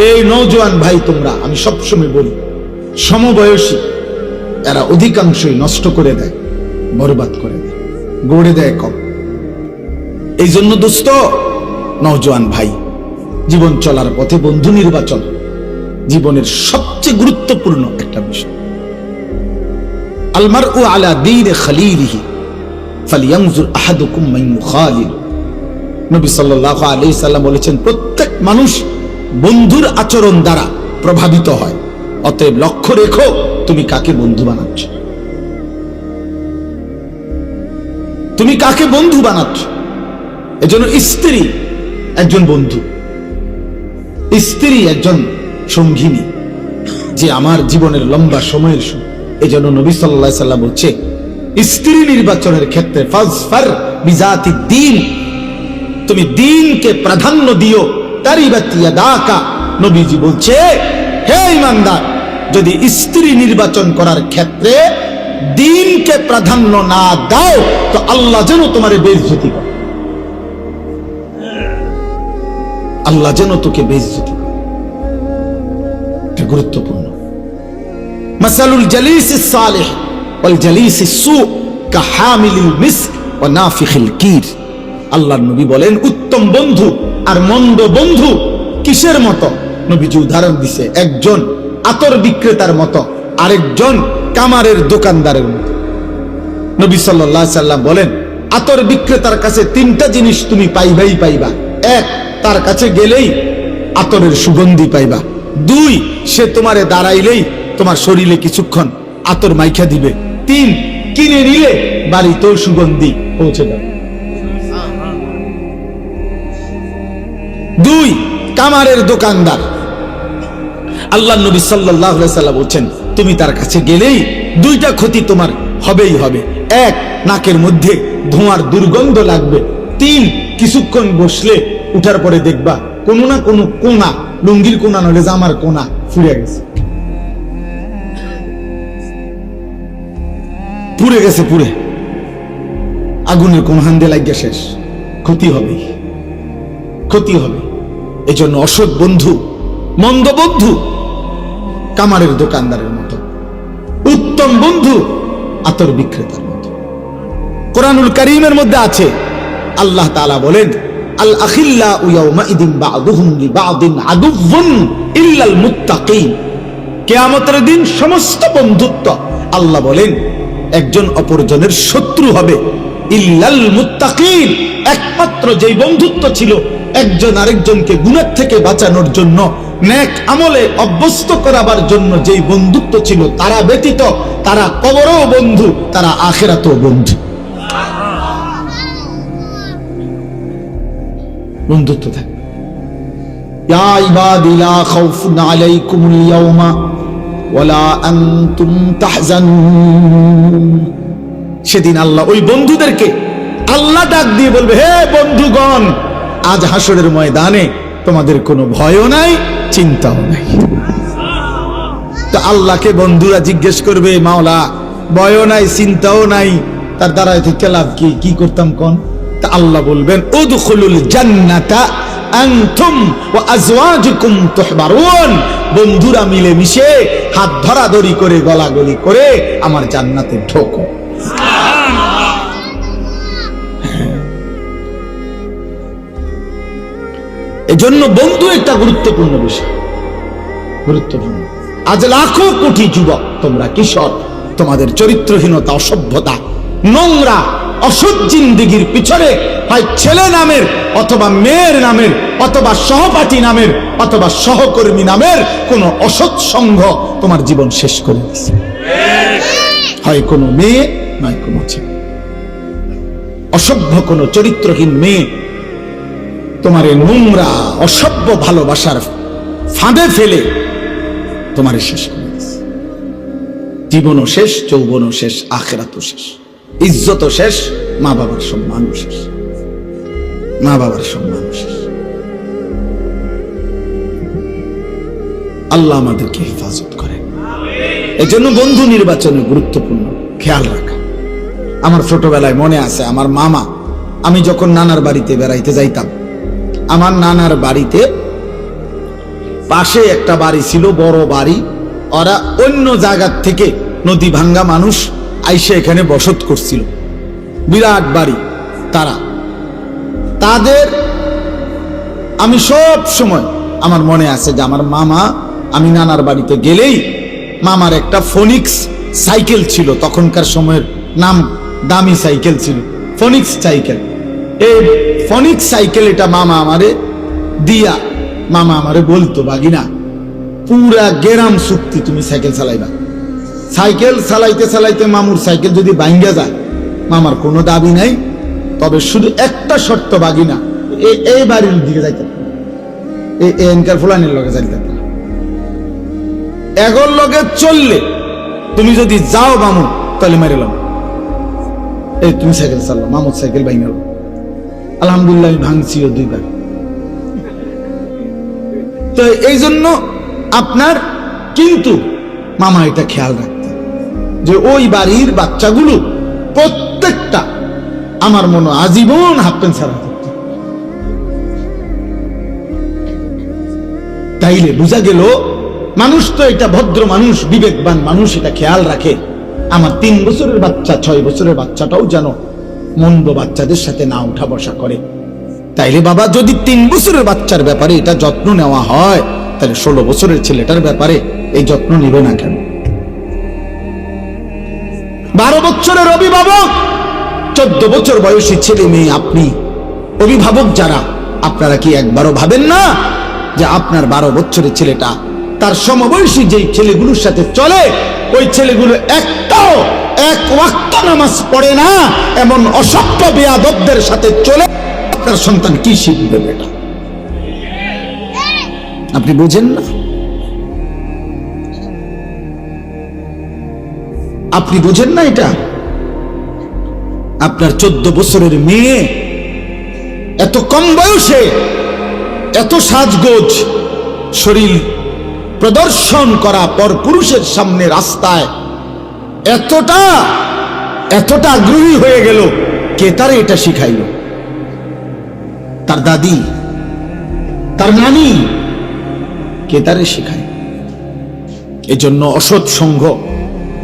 এই নওজোয়ান ভাই তোমরা, আমি সবসময় বলি, সমবয়সী এরা অধিকাংশই নষ্ট করে দেয়, বরবাদ করে দেয়, গড়ে দেয় কম। এই জন্য দোস্ত, নওজোয়ান ভাই, জীবন চলার পথে বন্ধু নির্বাচন জীবনের সবচেয়ে গুরুত্বপূর্ণ একটা বিষয়। আলমারউ আলা দীনি খলীলিহি ফালইয়ানজুর আহাদুকুম মান ইউখালিল। নবী সাল্লাল্লাহু আলাইহি সাল্লাম বলেছেন, প্রত্যেক মানুষ বন্ধুর আচরণ দ্বারা প্রভাবিত হয়, অতএব লক্ষ্য রেখো তুমি কাকে বন্ধু বানাচ্ছ, তুমি কাকে বন্ধু বানাচ্ছ। এজন্য স্ত্রী একজন বন্ধু, স্ত্রী একজন সঙ্গিনী, যে আমার জীবনের লম্বা সময়ের সঙ্গী। এজন্য নবী সাল্লাল্লাহু আলাইহি সাল্লাম বলছে, স্ত্রী নির্বাচনের ক্ষেত্রে ফাজফার বিজাতি দ্বীন, তুমি দ্বীনকে প্রাধান্য দিও। তারিবাত ইয়াদাকা, নবীজি বলছে, হে ঈমানদার, যদি স্ত্রী নির্বাচন করার ক্ষেত্রে দ্বীনকে প্রাধান্য না দাও তো আল্লাহ যেন তোমার বেইজ্জতি করে, আল্লাহ যেন তোকে বেইজ্জতি করে। এটা গুরুত্বপূর্ণ। মাসালুল জালিসিস সালিহ ওয়াল জালিসিস সু কাহামিলিল মিস্ক ওয়া নাফিখিল কির। আল্লাহর নবী বলেন, উত্তম বন্ধু আর মন্দ বন্ধু কিসের মতো? নবীজি উদাহরণ দিছে, একজন আতর বিক্রেতার মতো, আরেকজন কামারের দোকানদারের মতো। নবী সাল্লাল্লাহু আলাইহি সাল্লাম বলেন, আতর বিক্রেতার কাছে তিনটা জিনিস তুমি পাইবাই পাইবা। এক, তার কাছে গেলেই আতরের সুগন্ধি পাইবা। দুই, সে তোমারে দাঁড়াইলেই তোমার শরীরে কিছুক্ষণ আতর মাইখা দিবে। তিন, কিনে নিলে বাড়িতেও সুগন্ধি পৌঁছে যাবে। দুই, কামারের দোকানদার। আল্লাহ নবী সাল্লাল্লাহু আলাইহি সাল্লাম বলেন, তুমি তার কাছে গেলেই দুইটা ক্ষতি তোমার হবেই হবে। এক, নাকের মধ্যে ধোঁয়ার দুর্গন্ধ লাগবে। তিন, কিছুক্ষণ বসলে উঠার পরে দেখবা কোনো না কোনো কোনা, লুঙ্গির কোনা নলে জামার কোনা ফুরে গেছে, পুড়ে গেছে, পুড়ে আগুনের কোন হান্দে লাগিয়ে শেষ। ক্ষতি হবে, ক্ষতি হবে। এজন্য অসৎ বন্ধু, মন্দ বন্ধু কামারের দোকানদারের মতো, উত্তম বন্ধু আতর বিক্রেতার মতো। কোরআনুল কারীমের মধ্যে আছে, আল্লাহ তাআলা বলেন, আল আখিল্লাউ ইয়াউমাইদিন বা'দুহুম লিবা'দিন আদুউন ইল্লাল মুত্তাকিন। কিয়ামতের দিন সমস্ত বন্ধুত্ব, আল্লাহ বলেন, একজন অপরজনের শত্রু হবে, ইল্লাল মুত্তাকিন, একমাত্র যেই বন্ধুত্ব ছিল একজন আরেকজনকে গুনাহ থেকে বাঁচানোর জন্য, নেক আমলে অভ্যস্ত করাবার জন্য যেই বন্ধুত্ব ছিল, তারা ব্যতীত তারা কবরেও বন্ধু, তারা আখিরাতেও বন্ধু। বন্ধুত্ব থাকে। ইয়া ইবাদি লা খাউফুন আলাইকুমুল ইয়াওমা ওয়ালা আনতুম তাহজানুন। সেদিন আল্লাহ ওই বন্ধুদেরকে আল্লাহ ডাক দিয়ে বলবে, হে বন্ধুগণ, আজ হাসরের ময়দানে তোমাদের কোনো ভয়ও নাই, চিন্তাও নাই। তো আল্লাহকে বন্ধুরা জিজ্ঞেস করবে, মাওলা ভয়ও নাই, চিন্তাও নাই, তার দ্বারাই থেকে লাভ কি? কি করতাম কোন? তা আল্লাহ বলবেন, উদখুলুল জান্নাতা আনতুম ওয়া আজওয়াজুকুম তুহবারুন। বন্ধুরা মিলে মিশে হাত ধরাধরি করে গলাগলি করে আমার জান্নাতে ঢোকো। এজন্য বন্ধু একটা গুরুত্বপূর্ণ বিষয়, গুরুত্বপূর্ণ। আজ লাখো কোটি যুবক, তোমরা কিশোর, তোমাদের চরিত্রহীনতা, অসভ্যতা, নোংরা অসৎ জিন্দেগির পিছনে হয় ছেলে নামের অথবা মেয়ের নামের অথবা সহপাঠী নামের অথবা সহকর্মী নামের কোন অসৎ সংঘ তোমার জীবন শেষ করে দিচ্ছে। হয় কোনো মেয়ে, নয় কোনো ছেলে, অসভ্য কোনো চরিত্রহীন মেয়ে তোমারে নোংরা অসভ্য ভালোবাসার ফাঁদে ফেলে তোমারে শেষ করে দিচ্ছে। জীবনও শেষ, যৌবনও শেষ, আখিরাতও শেষ, ইজ্জতও শেষ, মা বাবার সম্মানও শেষ, মা বাবার সম্মানও শেষ। আল্লাহ আমাদেরকে হেফাজত করেন। এই জন্য বন্ধু নির্বাচনে গুরুত্বপূর্ণ খেয়াল রাখা। আমার ছোটবেলায় মনে আছে, আমার মামা, আমি যখন নানার বাড়িতে বেড়াইতে যাইতাম, আমার নানার বাড়িতে পাশে একটা বাড়ি ছিল, বড় বাড়ি। ওরা অন্য জায়গার থেকে নদী ভাঙ্গা মানুষ আইসে এখানে বসত করছিল, বিরাট বাড়ি। তাদের আমি সব সময় আমার মনে আছে যে আমার মামা, আমি নানার বাড়িতে গেলেই মামার একটা ফোনিক্স সাইকেল ছিল, তখনকার সময়ের নাম দামি সাইকেল ছিল, ফোনিক্স সাইকেল। এই ফোনিক্স সাইকেল এটা মামা আমারে দিয়া, মামা আমারে বলতো, বাগিনা পুরা গেরাম চুক্তি তুমি সাইকেল চালাইবা। সাইকেল চালাইতে চালাইতে মামুর সাইকেল যদি ভাঙ্গা যায়, মামার কোনো দাবি নাই, তবে শুধু একটা শর্ত, বাগিনা এই বাড়ির দিকে যাইতে, এই এনকার ফুলানির লগে যাইতে, এগোর লগে চললে তুমি যদি যাও মামু তাহলে মারিলাম। এই তুমি সাইকেল চালাও, মামুর সাইকেল ভাঙ্গা। আলহামদুলিল্লাহ আমি ভাঙছিও 2 বার। তো এই জন্য আপনার কিন্তু মামা এটা খেয়াল রাখতেন যে ওই বাড়ির বাচ্চাগুলো প্রত্যেকটা আমার মনে আজীবন হাফ প্যান্ট ছাড়া থাকতো। তাইলে বোঝা গেল মানুষ তো এটা ভদ্র মানুষ, বিবেকবান মানুষ, এটা খেয়াল রাখে আমার 3 বছরের বাচ্চা 6 বছরের বাচ্চাটাও যেন মন্দ বাচ্চাদের সাথে না উঠা বসা করে। তাইলে বাবা যদি 3 বছরের বাচ্চার ব্যাপারে এটা যত্ন নেওয়া হয়, তাহলে 16 বছরের ছেলেটার ব্যাপারে এই যত্ন নিবে না কেন? 12 বছরের অভিভাবক, 14 বছর বয়সী ছেলে মেয়ে, আপনি অভিভাবক যারা, আপনারা কি একবারও ভাবেন না যে আপনার 12 বছরের ছেলেটা তার সমবয়সী যেই ছেলেগুলোর সাথে চলে, ওই ছেলেগুলো একটাও 1 ওয়াক্ত নামাজ পড়ে না এমন অসভ্য বেয়াদবদের সাথে চলে, আপনার সন্তান কি শিখবে? বেটা আপনি বুঝেন না? আপনি বুঝেন না এটা? আপনার 14 বছরের মেয়ে এত কম বয়সে এত সাজগোজ শরীর প্রদর্শন করা পর পুরুষের সামনে রাস্তায় এতটা আগ্রহী হয়ে গেল, কে তারে এটা শিখাইল? তার দাদি, তার নানি, কে তারে শিখায়? এজন্য অসৎ সঙ্গ,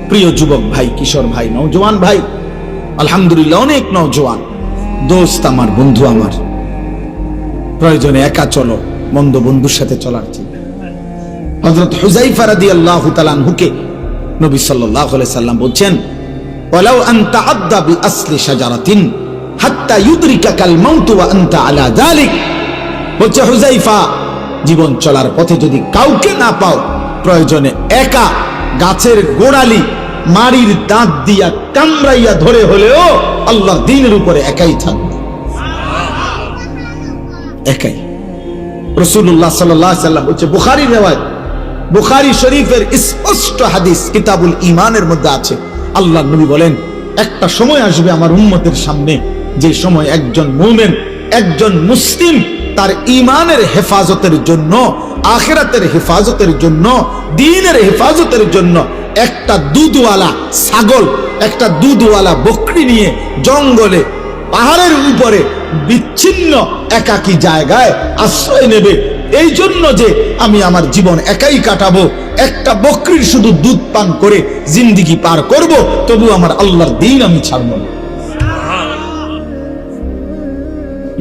প্রিয় যুবক ভাই, কিশোর ভাই, নওজওয়ান ভাই, আলহামদুলিল্লাহ অনেক নওজওয়ান দোস্ত আমার, বন্ধু আমার, প্রয়োজনে একা চলো, মন্দ বন্ধুর সাথে চলার ঠিক। হযরত হুযায়ফা রাদিয়াল্লাহু তাআলা আনহুকে নবী সাল্লাল্লাহু আলাইহি সাল্লাম বলছেন, ওয়ালাউ আনতা আদদা বিআসলি শাজারাতিন হাত্তা ইউদরিকাকাল মাউত ওয়া আনতা আলা যালিক। বলছে হুযায়ফা, জীবন চলার পথে যদি কাউকে না পাও, প্রয়োজনে একা গাছের গোড়ালি মারির দাঁত দিয়া কামড়াইয়া ধরে হলেও আল্লাহর দ্বীনের উপরে একাই থাকবে, একাই। রাসূলুল্লাহ সাল্লাল্লাহু আলাইহি সাল্লাম বলছে, বুখারীর রিওয়ায়াত, বুখারী শরীফের স্পষ্ট হাদিস কিতাবুল ঈমানের মধ্যে আছে, আল্লাহর নবী বলেন, একটা সময় আসবে আমার উম্মতের সামনে, যে সময় একজন মুমিন, একজন মুসলিম তার ঈমানের হেফাজতের জন্য, আখিরাতের হেফাজতের জন্য, দ্বীনের হেফাজতের জন্য একটা দুধওয়ালা ছাগল, একটা দুধওয়ালা বকরি নিয়ে জঙ্গলে, পাহাড়ের উপরে বিচ্ছিন্ন একাকী জায়গায় আশ্রয় নেবে, এই জন্য যে আমি আমার জীবন একাই কাটাবো, একটা বকরির শুধু দুধ পান করে জিন্দেগি পার করব, তবু আমার আল্লাহর দ্বীন আমি ছাড়ব না।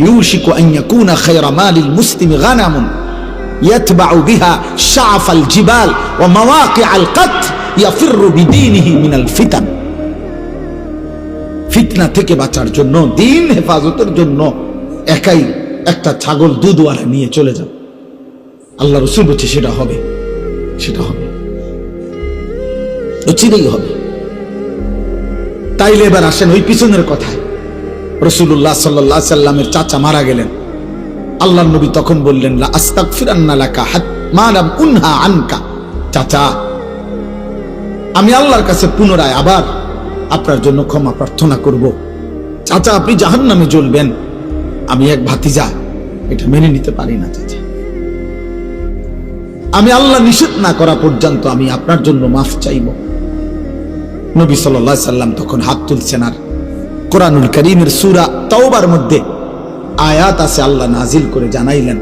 ইউশিকু আন ইয়াকুনা খায়রা মালিল মুসলিমি গানামুন ইয়াতবাউ বিহা শাআফাল জিবাল ওয়া মাওয়াকিআল কাত ইয়াফিরু বিদীনিহি মিনাল ফিতান। ফিতনা থেকে বাঁচার জন্য, দ্বীন হেফাজতের জন্য একাই একটা ছাগল দুধওয়ালা নিয়ে চলে যাও। আল্লাহ রাসূল বলছে সেটা হবে, সেটা হবে, চিরেই হবে। তাইলে এবার আসেন ওই পিছনের কথায়। রাসূলুল্লাহ সাল্লাল্লাহু আলাইহি সাল্লামের চাচা মারা গেলেন, আল্লাহর নবী তখন বললেন, লা আস্তাগফিরান্না লাকা মা লাম উনহা আনকা। চাচা, আমি আল্লাহর কাছে পুনরায় আবার আপনার জন্য ক্ষমা প্রার্থনা করব। চাচা, আপনি জাহান্নামে জ্বলবেন, আমি এক ভাতিজা এটা মেনে নিতে পারি না চাচা। আমি আল্লাহ নিষেধ না করা পর্যন্ত আমি আপনার জন্য মাফ চাইব। নবী সাল্লাল্লাহু আলাইহি সাল্লাম তখন হাত তুলছেন, আর কোরআনুল কারীমের সূরা তাওবার মধ্যে আয়াত আছে, আল্লাহ নাজিল করে জানাইলেন,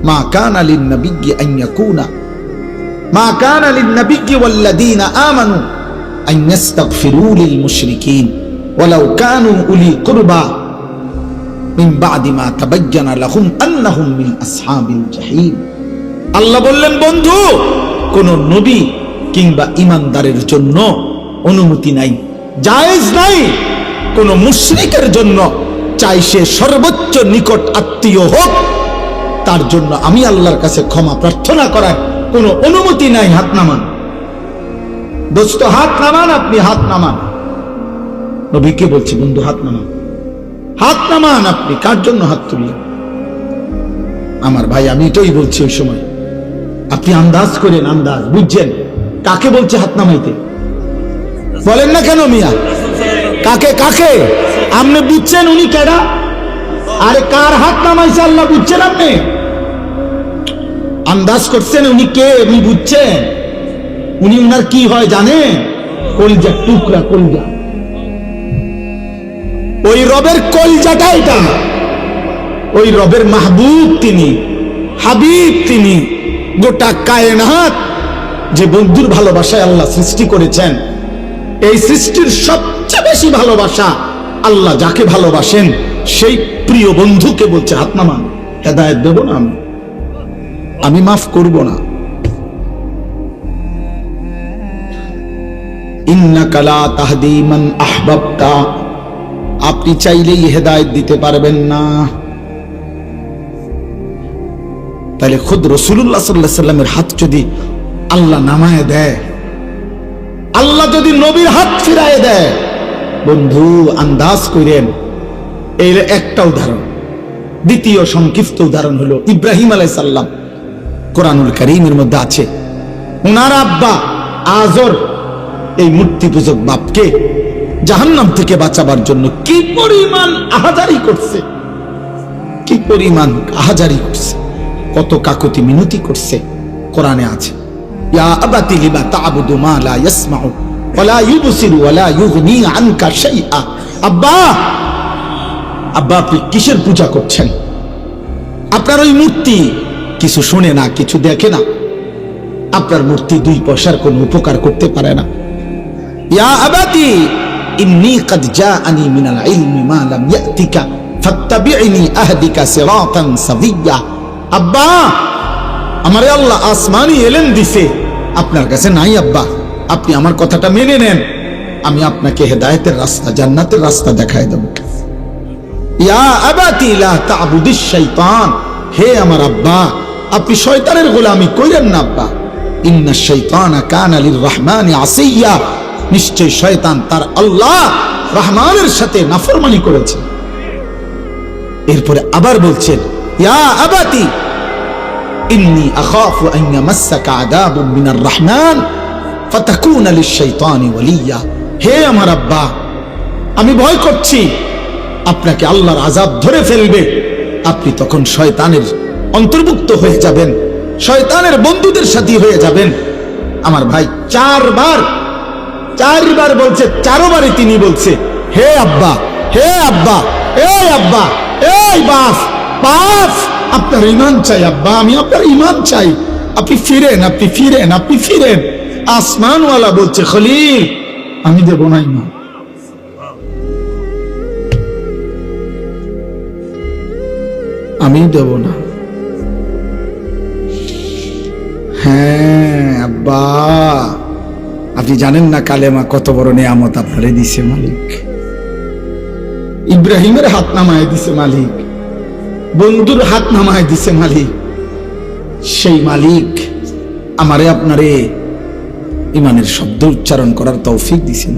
মা কানা লিন-নাবিয়্যি আন ইয়াকুনা মা কানা লিন-নাবিয়্যি ওয়াল্লাযীনা আমানু আন ইস্তাগফিরু লিল-মুশরিকিন ওয়ালাউ কানু উলি কুরবা মিন বা'দি মা তাবায়্যানা লাহুম আন্নাহুম মিন আসহাবিল জাহিম। আল্লাহ বললেন, বন্ধু, কোন নবী কিংবা ঈমানদারের জন্য অনুমতি নাই, জায়েজ নাই কোন মুশরিকের জন্য, চাই সে সর্বোচ্চ নিকট আত্মীয় হোক, তার জন্য আমি আল্লাহর কাছে ক্ষমা প্রার্থনা করার কোন অনুমতি নাই। হাত নামান দোস্ত, হাত নামান, আপনি হাত নামান। নবীকে বলছি, বন্ধু হাত নামান, হাত নামান। আপনি কার জন্য হাত তুললেন? আমার ভাই, আমি এটাই বলছি ওই সময়, আপনি আন্দাজ করেন, আন্দাজ বুঝছেন কাকে বলছে হাত নামাইতে? বলেন না কেন মিয়া, কাকে কাকে? আপনি বুঝছেন উনি কেডা? আরে কার হাত নামাইছে আল্লাহ বুঝছেন? আপনি আন্দাজ করছেন উনি কে? উনি বুঝছেন উনি উনার কি হয় জানেন? কলজা টুকরা, কলজা। ওই রবের কলজাটা এটা, ওই রবের মাহবুব তিনি, হাবিব তিনি। গোটা কায়নাত যে বন্ধুর ভালোবাসায় আল্লাহ সৃষ্টি করেছেন, এই সৃষ্টির সবচেয়ে বেশি ভালোবাসা আল্লাহ যাকে ভালোবাসেন সেই প্রিয় বন্ধুকে বলছে হাত নামান। হেদায়েত দেব না আমি মাফ করব না। ইন্নাকা লা তাহদি মান আহবাবতা, আপনি চাইলেই হেদায়েত দিতে পারবেন না। তাহলে খুদ রাসূলুল্লাহ সাল্লাল্লাহু আলাইহি সাল্লামের হাত যদি আল্লাহ নামায় দেয়, আল্লাহ যদি নবীর হাত ফিরায় দেয়, বন্ধু আন্দাজ করেন। এর একটা উদাহরণ। দ্বিতীয় সংক্ষিপ্ত উদাহরণ হলো ইব্রাহিম আলাইহিস সালাম। কোরআনুল কারীমের মধ্যে আছে, উনার আব্বা আজর এই মূর্তি পূজক বাপকে জাহান্নাম থেকে বাঁচাবার জন্য কি পরিমাণ আহাজারি করছে, কি পরিমাণ আহাজারি করছে, কত কাকুতি মিনতি করছে। কোরআনে আছে, ইয়া আবাতি লিমা তা'বুদু মা লা ইয়াসমাউ ওয়া লা ইউবসিরু ওয়া লা ইউগনি আনকা শাইআ। আব্বা, আব্বা আপনি কিসের পূজা করছেন? আপনার ওই মূর্তি কিছু শোনে না, কিছু দেখে না। আপনার মূর্তি দুই পয়সার কোনো উপকার করতে পারে না। ইয়া আবাতি ইন্নী ক্বাদ জাআনি মিনাল ইলমি মা লাম ইয়াতিকা ফাত্তাবি'নি আহদিকা সিরাতান সাবিয়্যা। আব্বা, আমারে আল্লাহ আসমানি ইলম দিছে, আপনার কাছে নাই। আব্বা আপনি আমার কথাটা মেনে নেন, আমি আপনাকে হেদায়েতের রাস্তা, জান্নাতের রাস্তা দেখায় দেব। ইয়া আবাতি লা তা'বুদিশ শাইতান, হে আমার আব্বা আপনি শয়তানের গোলামি কইরেন না। আব্বা, ইন্নাশ শাইতানা কানা লির-রাহমানি আসিয়্যা, নিশ্চয় শয়তান তার আল্লাহ রহমানের সাথে নাফরমানি করেছে। এরপরে আবার বলছেন, ইয়া আবাতি ইন্নী আখাফু আন ইয়ামাসসাকা আযাবুম মিনার রহমান ফাতাকুনা লিশ-শাইতানি ওয়ালিয়্যা। হে আমার আব্বা, আমি ভয় করছি আপনাকে আল্লাহর আযাব ধরে ফেলবে, আপনি তখন শয়তানের অন্তর্ভুক্ত হয়ে যাবেন, শয়তানের বন্ধুদের সাথী হয়ে যাবেন। আমার ভাই চারবার বলছে, চারবারই তিনি বলছে, হে আব্বা, হে আব্বা, এই আব্বা, এই বাপ, বাপ আপনার ঈমান চাই আব্বা, আমি আপনার ঈমান চাই, আপনি ফিরেন, আপনি ফিরেন, আপনি ফিরেন। আসমানওয়ালা বলছে, খলিল আমি দেব না ঈমান, আমি দেব না। হ্যাঁ আব্বা, আপনি জানেন না কালেমা কত বড় নিয়ামত আপনারে দিছে মালিক। ইব্রাহিমের হাত নামায় দিছে মালিক, বন্ধুর হাত নামায় দিছে মালিক। সেই মালিক আমারে আপনারে ইমানের শব্দ উচ্চারণ করার তৌফিক দিছিল।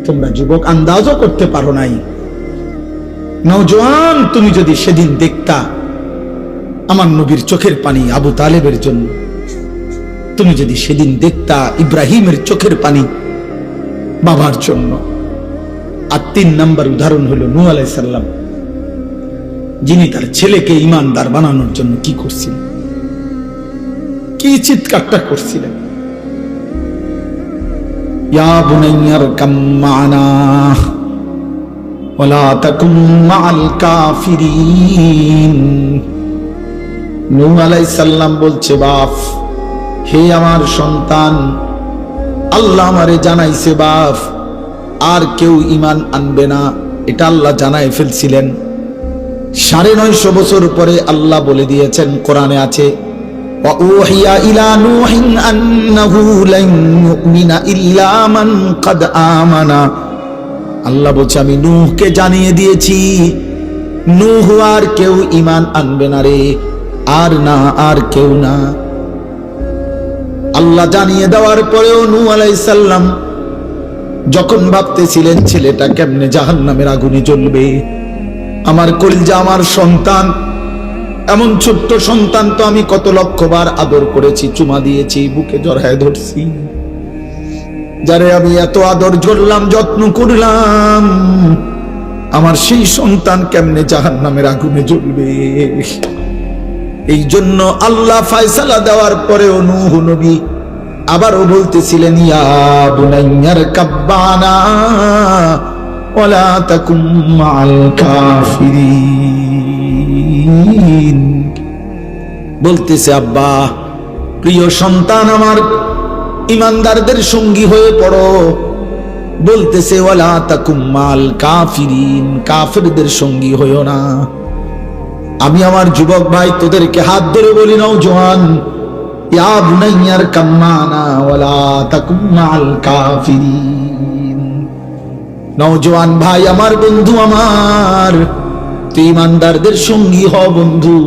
তোমরা যুবক আন্দাজও করতে পারো নাই। নওজোয়ান, তুমি যদি সেদিন দেখতা আমার নবীর চোখের পানি আবু তালেবের জন্য, তুমি যদি সেদিন দেখতা ইব্রাহিমের চোখের পানি বাবার জন্য। আর 3 নম্বর উদাহরণ হলো নূহ আলাইহিস সালাম, যিনি তার ছেলেকে ঈমানদার বানানোর জন্য কি করছিলেন, কি চিৎকারটা করছিলেন। ইয়া বুনাইয়ার কাম মা'না, ওয়ালা তাকুম মাআল কাফিরিন। নূহ আলাইহিস সালাম বলছে, বাপ, হে আমার সন্তান, আল্লাহ আমারে জানাইছে বাপ, আর কেউ ঈমান আনবে না, এটা আল্লাহ জানাই ফেলছিলেন। 950 বছর পরে আল্লাহ বলে দিয়েছেন, কোরআনে আছে, ওয়া উহিয়া ইলা নূহিন আন্নাহু লান ইউমিনা ইল্লা মান ক্বাদ আমানা। আল্লাহ বলছে, আমি নূহকে জানিয়ে দিয়েছি, নূহ আর কেউ ঈমান আনবে না রে, আর না, আর কেউ না। আল্লাহ জানিয়ে দেওয়ার পরেও নূহ আলাইহিস সালাম যখন ভাবতেছিলেন ছেলেটা কেমনে জাহান্নামের আগুনে জ্বলবে, আমার কলিজা, আমার সন্তান, এমন ছোট্ট সন্তান তো আমি কত লক্ষবার আদর করেছি, চুমা দিয়েছি, বুকে জড়ায় ধরছি, যারে আমি এত আদর করলাম, যত্ন করলাম, আমার সেই সন্তান কেমনে জাহান্নামের আগুনে জ্বলবে। এই জন্য আল্লাহ ফয়সালা দেওয়ার পরেও নূহ নবী আবারও বলতেছিলেন, ইয়া বুনাইয়ার কাব্বানা ওয়ালা তাকুম মাআল কাফিরিন। বলতেছে, আব্বা, প্রিয় সন্তান আমার, ইমানদারদের সঙ্গী হয়ে পড়ো। বলতেছে, ওয়ালা তাকুম মাআল কাফিরিন, কাফেরদের সঙ্গী হইও না। আমি আমার যুবক ভাই তোদেরকে হাত ধরে বলি, নওজোয়ান, ইয়া বুনাইয়ার কাম্মানা ওয়ালা তাকুম মাআল কাফিরিন। নওজোয়ান ভাই আমার, বন্ধু আমার, তুই ইমানদারদের সঙ্গী হ বন্ধু,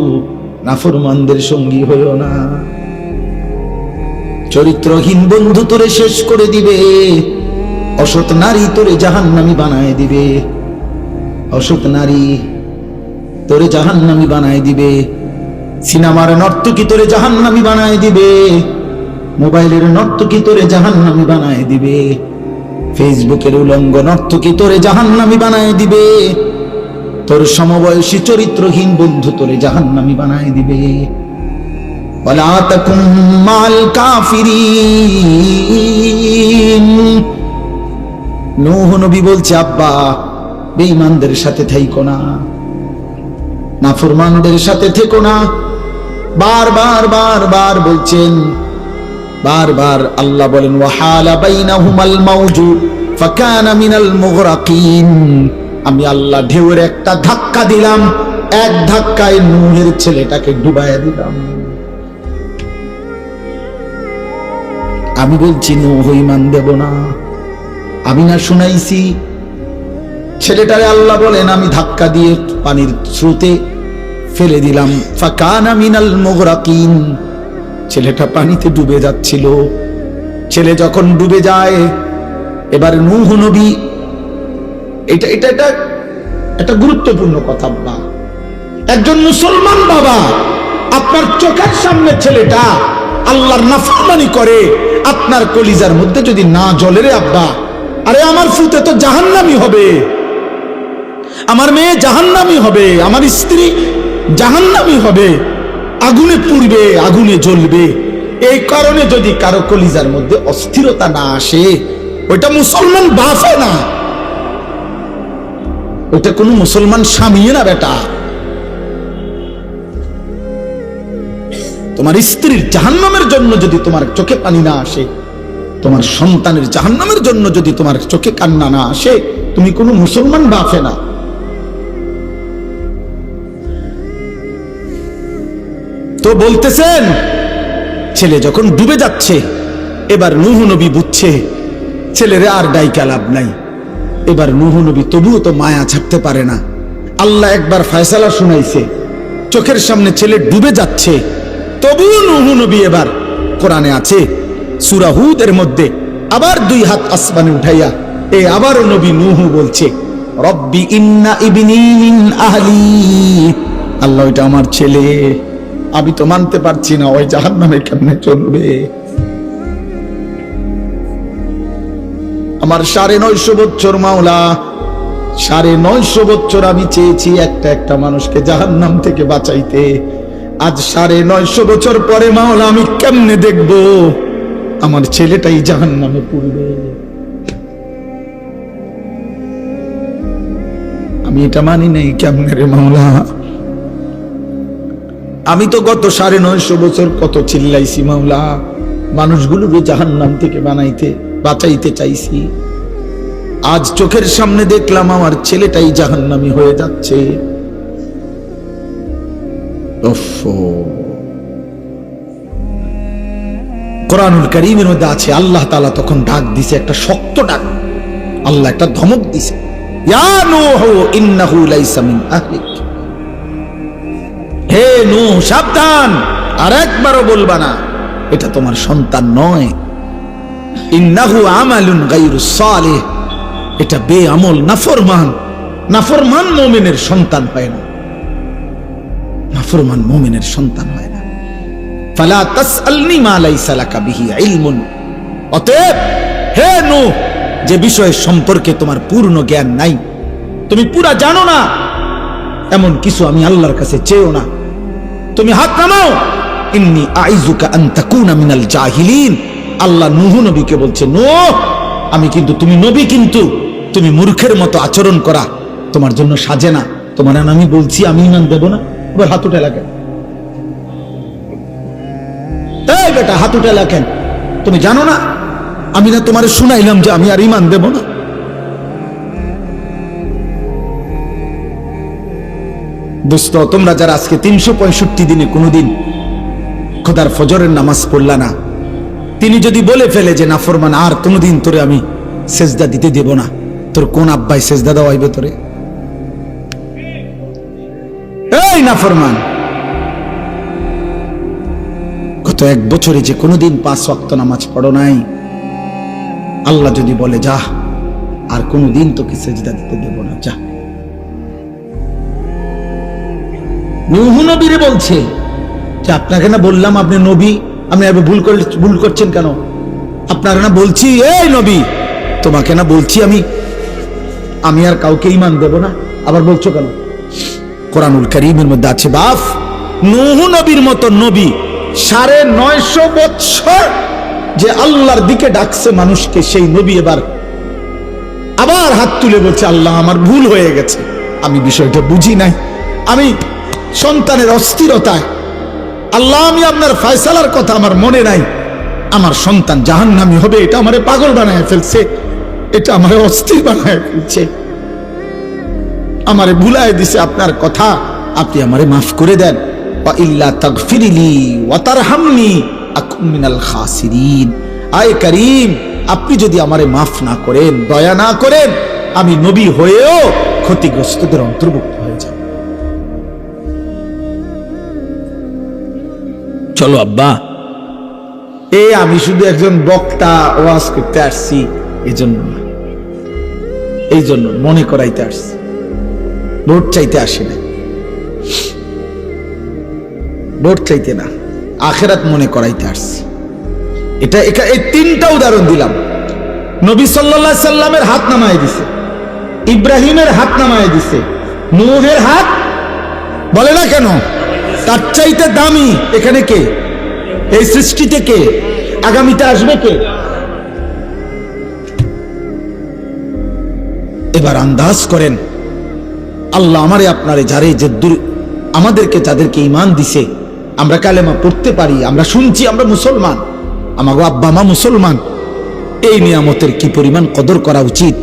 নাফরমানদের সঙ্গী হইও না। চরিত্রহীন বন্ধু তোরে শেষ করে দিবে, অসৎ নারী তোরে জাহান্নামী বানায় দিবে, অসৎ নারী তোরে জাহান্নামী বানায় দিবে, সিনেমার নর্তকী তোরে জাহান্নামী বানায় দিবে, মোবাইলের নর্তকী তোরে জাহান্নামী বানায় দিবে, ফেসবুকের উলঙ্গ নর্তকী তোরে জাহান্নামী বানায় দিবে, তোর সমবয়সী চরিত্রহীন বন্ধু তোরে জাহান্নামী বানায় দিবে। ওয়ালা তাকুম মাআল কাফিরিন। নূহ নবী বলছে, আব্বা, বেঈমানদের সাথে থাইকো না, নাফরমানদের সাথে থেকো না। বারবার বারবার বলছেন, বারবার আল্লাহ বলেন, ওয়াহালা বাইনাহুমাল মাউজু ফাকানা মিনাল মুগরাকিন। আমি আল্লাহ ঢেউয়ের একটা ধাক্কা দিলাম, এক ধাক্কায় নূহের ছেলেটাকে ডুবাইয়া দিলাম। আমি বলছি, নূহ ঈমান দেব না, আমি না শুনাইছি? ছেলেটারে আল্লাহ বলেন, আমি ধাক্কা দিয়ে পানির স্রোতে ফেলে দিলাম, ফাকানা মিনাল মুগরাকিন। ছেলেটা পানিতে ডুবে যাচ্ছিল। ছেলে যখন ডুবে যায়, এবার নূহ নবী, এটা এটা এটা একটা গুরুত্বপূর্ণ কথা। আব্বা, একজন মুসলমান বাবা, আপনার চোখের সামনে ছেলেটা আল্লাহর নাফরমানি করে, আপনার কলিজার মধ্যে যদি না জ্বলে রে আব্বা, আরে আমার ফুতে তো জাহান্নামী হবে, আমার মেয়ে জাহান্নামী হবে, আমার স্ত্রী জাহান্নামী হবে, আগুনে পুড়বে, আগুনে জ্বলবে। এই কারণে যদি কারো কলিজার মধ্যে অস্থিরতা না আসে, ওইটা মুসলমান বাফে না, ওইটা কোনো মুসলমান স্বামী না বেটা। তোমার স্ত্রীর জাহান্নামের জন্য যদি তোমার চোখে পানি না আসে, তোমার সন্তানের জাহান্নামের জন্য যদি তোমার চোখে কান্না না আসে, তুমি কোনো মুসলমান বাফে না। তো বলতেছেন, ছেলে যখন ডুবে যাচ্ছে, এবার নূহ নবী বুঝছে ছেলেরে আর ডাইকা লাভ নাই। এবার নূহ নবী তবুও তো মায়া ছাড়তে পারে না। আল্লাহ একবার ফয়সালা শুনাইছে, চোখের সামনে ছেলে ডুবে যাচ্ছে, তবুও নূহ নবী এবার, কোরআনে আছে সূরা হুদের মধ্যে, আবার 2 হাত আসমানে উঠাইয়া আবারও নবী নূহ বলছে, রব্বি ইন্না ইবনি মিন আহলি। আল্লাহ, এটা আমার ছেলে, আমি তো মানতে পারছি না, ওই জাহান্নামে কেমনে চলবে। আমার 950 বছর মাওলা, 950 বছর আমি চেয়েছি একটা একটা মানুষকে জাহান্নাম থেকে বাঁচাইতে। আজ 950 বছর পরে মাওলা, আমি কেমনে দেখব আমার ছেলেটাই জাহান্নামে পড়বে। আমি এটা মানি নাই কেমনে রে মাওলা। আমি তো গত 950 বছর কত চিল্লাইছি মাওলা, মানুষগুলোকে জাহান্নাম থেকে বাঁচাইতে চাইছি। আজ চোখের সামনে দেখলাম আমার ছেলেটাই জাহান্নামী হয়ে যাচ্ছে। কোরআনুল কারীমের মধ্যে আছে, আল্লাহ তাআলা তখন ডাক দিছে, একটা শক্ত ডাক, আল্লাহ একটা ধমক দিছে, ইয়া নূহ ইন্নাহু লাইসা মিন আহলিক। হে নূহ সাবধান, আর একবারও বলবা না এটা তোমার সন্তান নয়। ইন্নাহু আমালুন গায়রু সালিহ, এটা বেআমল নাফরমান মুমিনের সন্তান হয় না, নাফরমান মুমিনের সন্তান হয় না। ফালা তাসআলনি মা লাইসা লাকা বিহি ইলমুন, অতএব হে নূহ, যে বিষয়ের সম্পর্কে তোমার পূর্ণ জ্ঞান নাই, তুমি পুরা জানো না, এমন কিছু আমি আল্লাহর কাছে চেয়েও না। তুমি হাত নামাও। ইন্নী আইযুকা আন তাকুনা মিনাল জাহিলিন, আল্লাহ নূহ নবীকে বলছে, নূহ আমি কিন্তু, তুমি নবী কিন্তু তুমি মূর্খের মতো আচরণ করা তোমার জন্য সাজে না। তোমার আমি বলছি আমি ঈমান দেব না, আবার হাত উঠে লাগেন। এই বেটা হাত উঠে লাগেন, তুমি জানো না আমি না তোমারে শুনাইলাম যে আমি আর ঈমান দেব না। দোস্ত, তোমরা যারা আজকে 365 দিনে কোনোদিন খোদার ফজরের নামাজ পড়লা না, তিনি যদি বলে ফেলে যে নাফরমান আর কোনোদিন তোরে আমি সেজদা দিতে দেব না, তোর কোন আব্বাই সেজদা দেওয়াইবে তোরে? এই নাফরমান, গত 1 বছরে যে কোনোদিন 5 ওয়াক্ত নামাজ পড়ো নাই, আল্লাহ যদি বলে যা আর কোনোদিন তোকে সেজদা দিতে দেব না, যা। নূহ নবীরে বলছে যে আপনাকে না বললাম আপনি নবী, আপনি ভুল করছেন কেন? আপনাকে না বলছি, এই নবী তোমাকে না বলছি আমি আর কাউকে ঈমান দেব না, আবার বলছো কেন? কোরআনুল কারীমের মধ্যে আছে, বাপ নূহ নবীর মতো নবী 950 বছর যে আল্লাহর দিকে ডাকছে মানুষকে, সেই নবী এবার আবার হাত তুলে বলছে, আল্লাহ আমার ভুল হয়ে গেছে, আমি বিষয়টা বুঝি নাই, আমি সন্তানের অস্থিরতায়, আল্লাহ আমি আপনার ফয়সালার কথা আমার মনে নাই, আমার সন্তান জাহান্নামী হবে, এটা আমারে পাগল বানায় ফেলছে, এটা আমারে অস্থির বানায় ফেলছে, আমারে ভুলায় দিছে আপনার কথা, আপনি আমারে মাফ করে দেন। ওয়া ইল্লা তাগফিরলি ওয়া তারহামনি আকুন মিনাল খাসিরিন। আয় করিম, আপনি যদি আমারে মাফ না করেন, দয়া না করেন, আমি নবী হয়েও ক্ষতিগ্রস্তদের অন্তর্ভুক্ত হয়ে যাব। চলো আব্বা, আমি শুধু একজন বক্তা, ওয়াজ করতে আসছি, এই জন্য মনে করাইতে আসছি, ভোট চাইতে আসি না, ভোট চাইতে না, আখিরাত মনে করাইতে আসছি। এই 3টা উদাহরণ দিলাম। নবী সাল্লাল্লাহু আলাইহি সাল্লামের হাত নামায় দিছে, ইব্রাহিমের হাত নামায় দিছে, নূহের হাত বলে না কেন? তার চাইতে দামি এখানে কে? এই সৃষ্টিতে কে? আগামীতে আসবে কে? এবার আন্দাজ করেন, আল্লাহ আমারে আপনারে যারে যে আমাদেরকে যাদেরকে ঈমান দিছে, আমরা কালেমা পড়তে পারি, আমরা শুনছি, আমরা মুসলমান, আমাগো আব্বা মা মুসলমান, এই নিয়ামতের কি পরিমাণ কদর করা উচিত,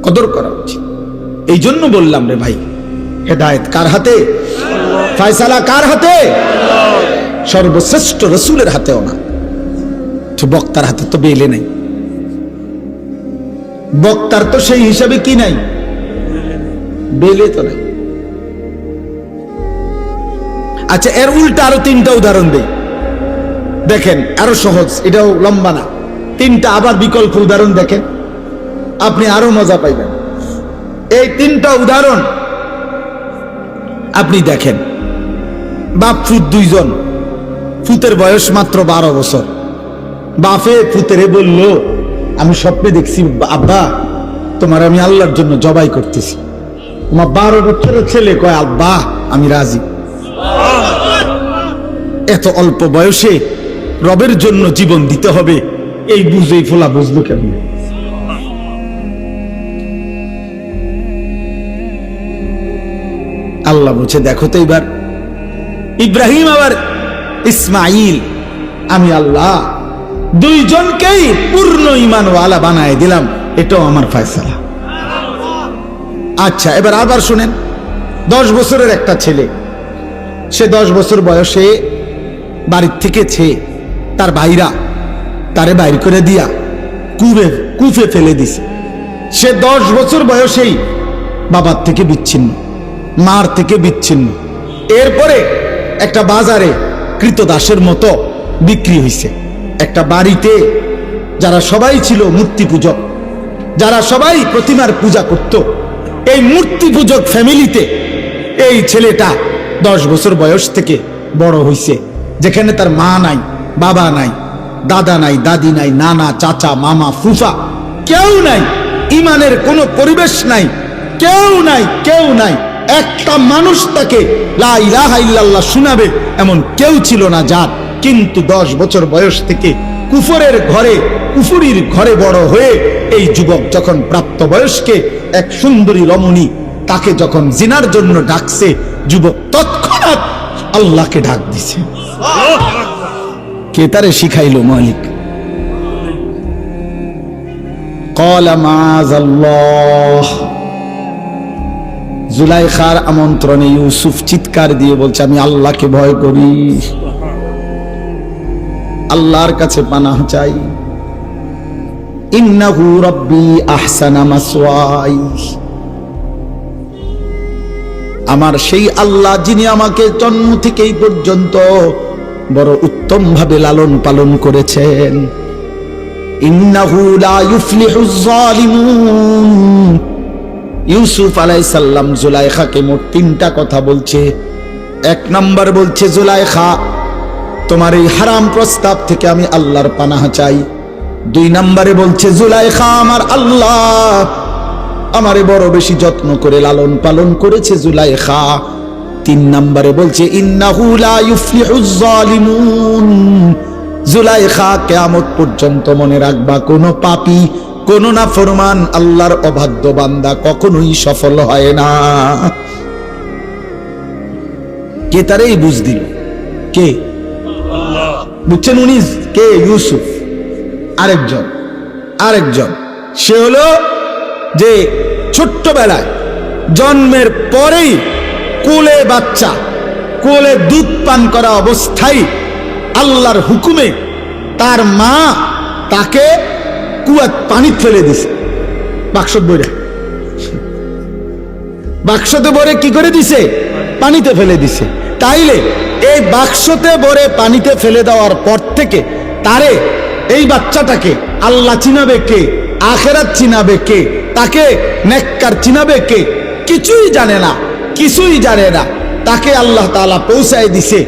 কদর করা উচিত। এই জন্য বললাম রে ভাই, হেদায়েত কার হাতে? ফয়সালা কার হাতে? সর্বশ্রেষ্ঠ রাসূলের হাতেও না, তো বক্তার হাতে তো বেলে নাই, বক্তার তো সেই হিসাবে কি নাই, বেলে তো নাই। আচ্ছা, এর উল্টা আরো 3টা উদাহরণ দেই, দেখেন আরো সহজ, এটাও লম্বা না, 3টা আবার বিকল্প উদাহরণ দেখেন, আপনি আরো মজা পাইবেন। এই 3টা উদাহরণ আপনি দেখেন, বাপ ফুত 2 জন, ফুতের বয়স মাত্র 12 বছর, বাপে ফুতেরে বলল, আমি স্বপ্নে দেখছি আব্বা তোমার আমি আল্লাহর জন্য জবাই করতেছি। তোমার 12 বছরের ছেলে কয়, আব্বা আমি রাজি। এত অল্প বয়সে রবের জন্য জীবন দিতে হবে, এই বুঝেই ফোলা বুঝলো কেমন? আল্লাহ বলছে দেখো তো এবার ইব্রাহিম আবার ইসমাইল, আমি আল্লাহ দুইজনকেই পূর্ণ ঈমানওয়ালা বানায় দিলাম, এটাও আমার ফয়সালা। আচ্ছা এবার আবার শুনেন, 10 বছরের একটা ছেলে, সে 10 বছর বয়সে বাড়ির থেকে তার ভাইরা তারে বাইর করে দিয়া কুফে ফেলে দিছে। সে 10 বছর বয়সেই বাবার থেকে বিচ্ছিন্ন, মার থেকে বিচ্ছিন্ন। এরপরে একটা বাজারে কৃতদাসের মতো বিক্রি হয়েছে। একটা বাড়িতে যারা সবাই ছিল মূর্তি পূজক, যারা সবাই প্রতিমার পূজা করত, এই মূর্তি পূজক ফ্যামিলিতে এই ছেলেটা 10 বছর বয়স থেকে বড় হয়েছে, যেখানে তার মা নাই, বাবা নাই, দাদা নাই, দাদি নাই, নানা, চাচা, মামা, ফুফা কেউ নাই, ইমানের কোনো পরিবেশ নাই, কেউ নাই। একটা মানুষ তাকে লা ইলাহা ইল্লাল্লাহ শোনাবে এমন কেউ ছিল না যার। কিন্তু 10 বছর বয়স থেকে কুফুরির ঘরে বড় হয়ে এই যুবক যখন প্রাপ্ত বয়স্কে এক সুন্দরী রমণী তাকে যখন জিনার জন্য ডাকছে, যুবক তৎক্ষণাৎ আল্লাহকে ডাক দিছে। কে তারে শিখাইল? মালিক। ক্বালা মাযাল্লাহ। জুলাইখার আমন্ত্রণে ইউসুফ চিৎকার দিয়ে বলছে, আমি আল্লাহকে ভয় করি, আল্লাহর কাছে পানাহ চাই। ইন্নাহু রাব্বি আহসানা মাসওয়াই। আমার সেই আল্লাহ যিনি আমাকে জন্ম থেকেই পর্যন্ত বড় উত্তম ভাবে লালন পালন করেছেন। ইন্নাহু লা ইউফলিহুজ যালিমুন। ইউসুফ আলাইহিস সালাম জুলাইখাকে মোট 3টা কথা বলছে। 1 নাম্বার বলছে, জুলাইখা তোমার এই হারাম প্রস্তাব থেকে আমি আল্লাহর পানাহ চাই। 2 নম্বরে বলছে, জুলাইখা আমার আল্লাহ আমারে বড় বেশি যত্ন করে লালন পালন করেছে জুলাইখা। 3 নম্বরে বলছে, ইন্নাহু লা ইউফলিহুজ যালিমুন। জুলাইখা কিয়ামত পর্যন্ত মনে রাখবা, কোন পাপী, কোন নাফরমান আল্লাহর অবাধ্য বান্দা কখনোই সফল হয় না। কে তারে এই বুঝ দিল? কে? বুঝছেন? উনি কে? ইউসুফ। আরেকজন সে হলো যে ছোট্টবেলায় জন্মের পরেই কোলে বাচ্চা, কোলে দুধ পান করা অবস্থায় আল্লাহর হুকুমে তার মা তাকে কুয়াত পানি ফেলে দিছে। বাক্সতে ভরে কি করে দিছে? পানিতে ফেলে দিছে। তাইলে এই বাক্সতে ভরে পানিতে ফেলে দেওয়ার পর থেকে তারে, এই বাচ্চাটাকে আল্লাহ চিনাবে কে? আখেরাত চিনাবে কে? তাকে নেককার চিনাবে কে? কিছুই জানে না। তাকে আল্লাহ তাআলা পৌঁছায় দিছে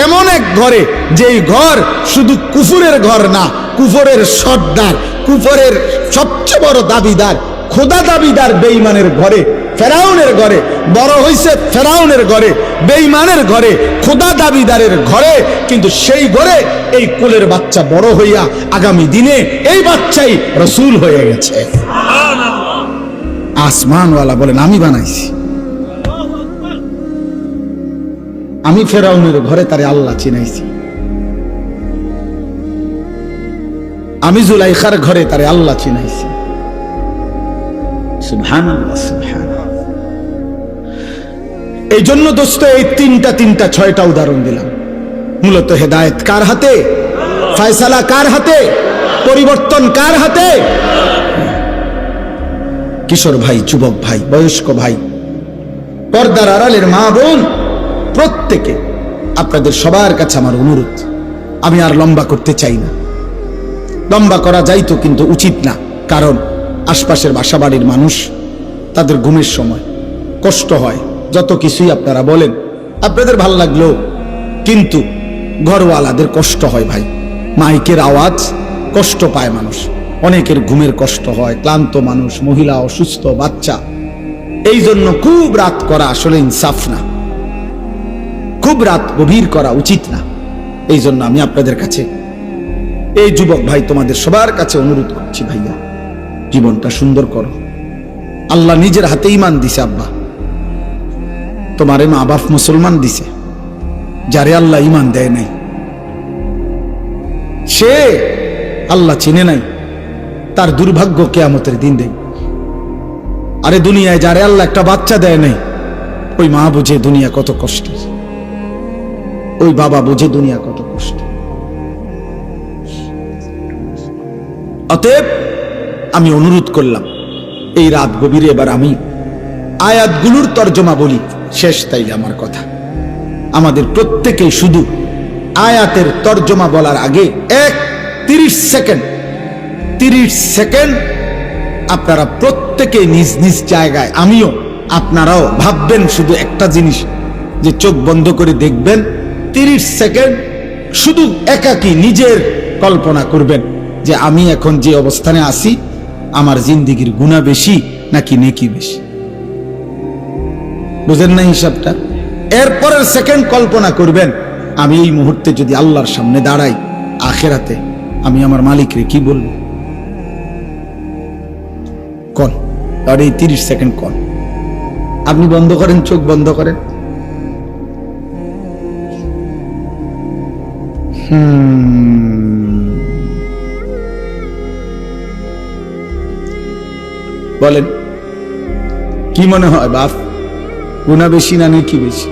এমন এক ঘরে, যেই ঘর শুধু কুফুরের ঘর না, কুফরের সর্দার, কুফরের সবচেয়ে বড় দাবিদার, খোদা দাবিদার বেঈমানের ঘরে, ফেরাউনের ঘরে বড় হইছে, ফেরাউনের ঘরে, বেঈমানের ঘরে, খোদা দাবিদারের ঘরে। কিন্তু সেই ঘরে এই কোলের বাচ্চা বড় হইয়া আগামী দিনে এই বাচ্চাই রাসূল হয়ে গেছে। আসমানওয়ালা বলেন, আমি বানাইছি, আমি ফেরাউনের ঘরে তারে আল্লাহ চিনাইছি, আমি জুলাইখার ঘরে তারে আল্লাহ চিনাইছি। সুবহানাল্লাহ, সুবহানাল্লাহ। এই জন্য দোস্ত এই তিনটা 6টা উদাহরণ দিলাম। মূলত হেদায়েত কার হাতে? ফয়সালা কার হাতে? পরিবর্তন কার হাতে? কিশোর ভাই, যুবক ভাই, বয়স্ক ভাই, পর্দার আড়ালের মা বোন, প্রত্যেকে আপনাদের সবার কাছে আমার অনুরোধ, আমি আর লম্বা করতে চাই না। লম্বা করা যাইতো কিন্তু উচিত না, কারণ আশপাশের বাসাবাড়ির মানুষ, তাদের ঘুমের সময় কষ্ট হয়। যত কিছুই আপনারা বলেন, আপনাদের ভাল লাগলো, কিন্তু ঘরওয়ালাদের কষ্ট হয় ভাই। মাইকের আওয়াজ কষ্ট পায় মানুষ, অনেকের ঘুমের কষ্ট হয়, ক্লান্ত মানুষ, মহিলা, অসুস্থ, বাচ্চা। এই জন্য খুব রাত করা আসলে ইনসাফ না, খুব রাত গভীর করা উচিত না। এই জন্য আমি আপনাদের কাছে, এই যুবক ভাই, তোমাদের সবার কাছে অনুরোধ করছি, ভাইয়া জীবনটা সুন্দর করো। আল্লাহ নিজের হাতে ঈমান দিছে আব্বা, তোমারে মা বাপ মুসলমান দিছে, যারে আল্লাহ ঈমান দেয় নাই, সে আল্লাহ চিনে নাই, তার দুর্ভাগ্য কিয়ামতের দিন দেয়। আরে দুনিয়ায় যারে আল্লাহ একটা বাচ্চা দেয় নাই, ওই মা বুঝে দুনিয়া কত কষ্ট, ওই বাবা বুঝে দুনিয়া কত কষ্ট। অতএব আমি অনুরোধ করলাম, এই রাত গভীরে এবার আমি আয়াতগুলোর তর্জমা বলি, শেষ তাইলে আমার কথা। আমাদের প্রত্যেকেই শুধু আয়াতের তর্জমা বলার আগে 30 সেকেন্ড আপনারা প্রত্যেকে নিজ নিজ জায়গায়, আমিও আপনারাও ভাববেন শুধু একটা জিনিস, যে চোখ বন্ধ করে দেখবেন 30 সেকেন্ড শুধু একাকী নিজের কল্পনা করবেন যে আমি এখন যে অবস্থানে আছি, আমার জিন্দেগির গুনাহ বেশি নাকি নেকি বেশি। বুঝেন না হিসাবটা? এরপরের সেকেন্ড কল্পনা করবেন, আমি এই মুহূর্তে যদি আল্লাহর সামনে দাঁড়াই আখিরাতে, আমি আমার মালিকরে কি বলবো? কোন আর এই 30 সেকেন্ড কোন? আপনি বন্ধ করেন, চোখ বন্ধ করেন। বলেন কি মনে হয় বাপ, গুনাহ বেশি না নেকি বেশি?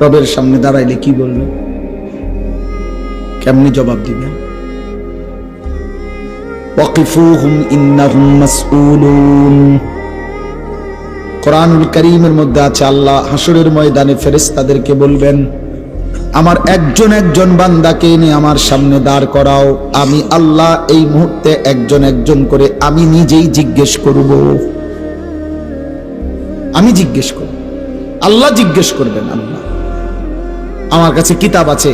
রবের সামনে দাঁড়াইলে কি বলবেন? কেমনি জবাব দিবেন? ওয়াকিফুহুম ইন্নাহুম মাসউলুন। কোরআনুল কারীমের মধ্যে আছে, আল্লাহ হাসরের ময়দানে ফেরেশতাদেরকে বলবেন, আমার একজন একজন বান্দাকে এনে আমার সামনে দাঁড় করাও, আমি আল্লাহ এই মুহূর্তে একজন একজন করে আমি নিজেই জিজ্ঞেস করব। আমি জিজ্ঞেস করব, আল্লাহ জিজ্ঞেস করবেন। আল্লাহ, আমার কাছে কিতাব আছে,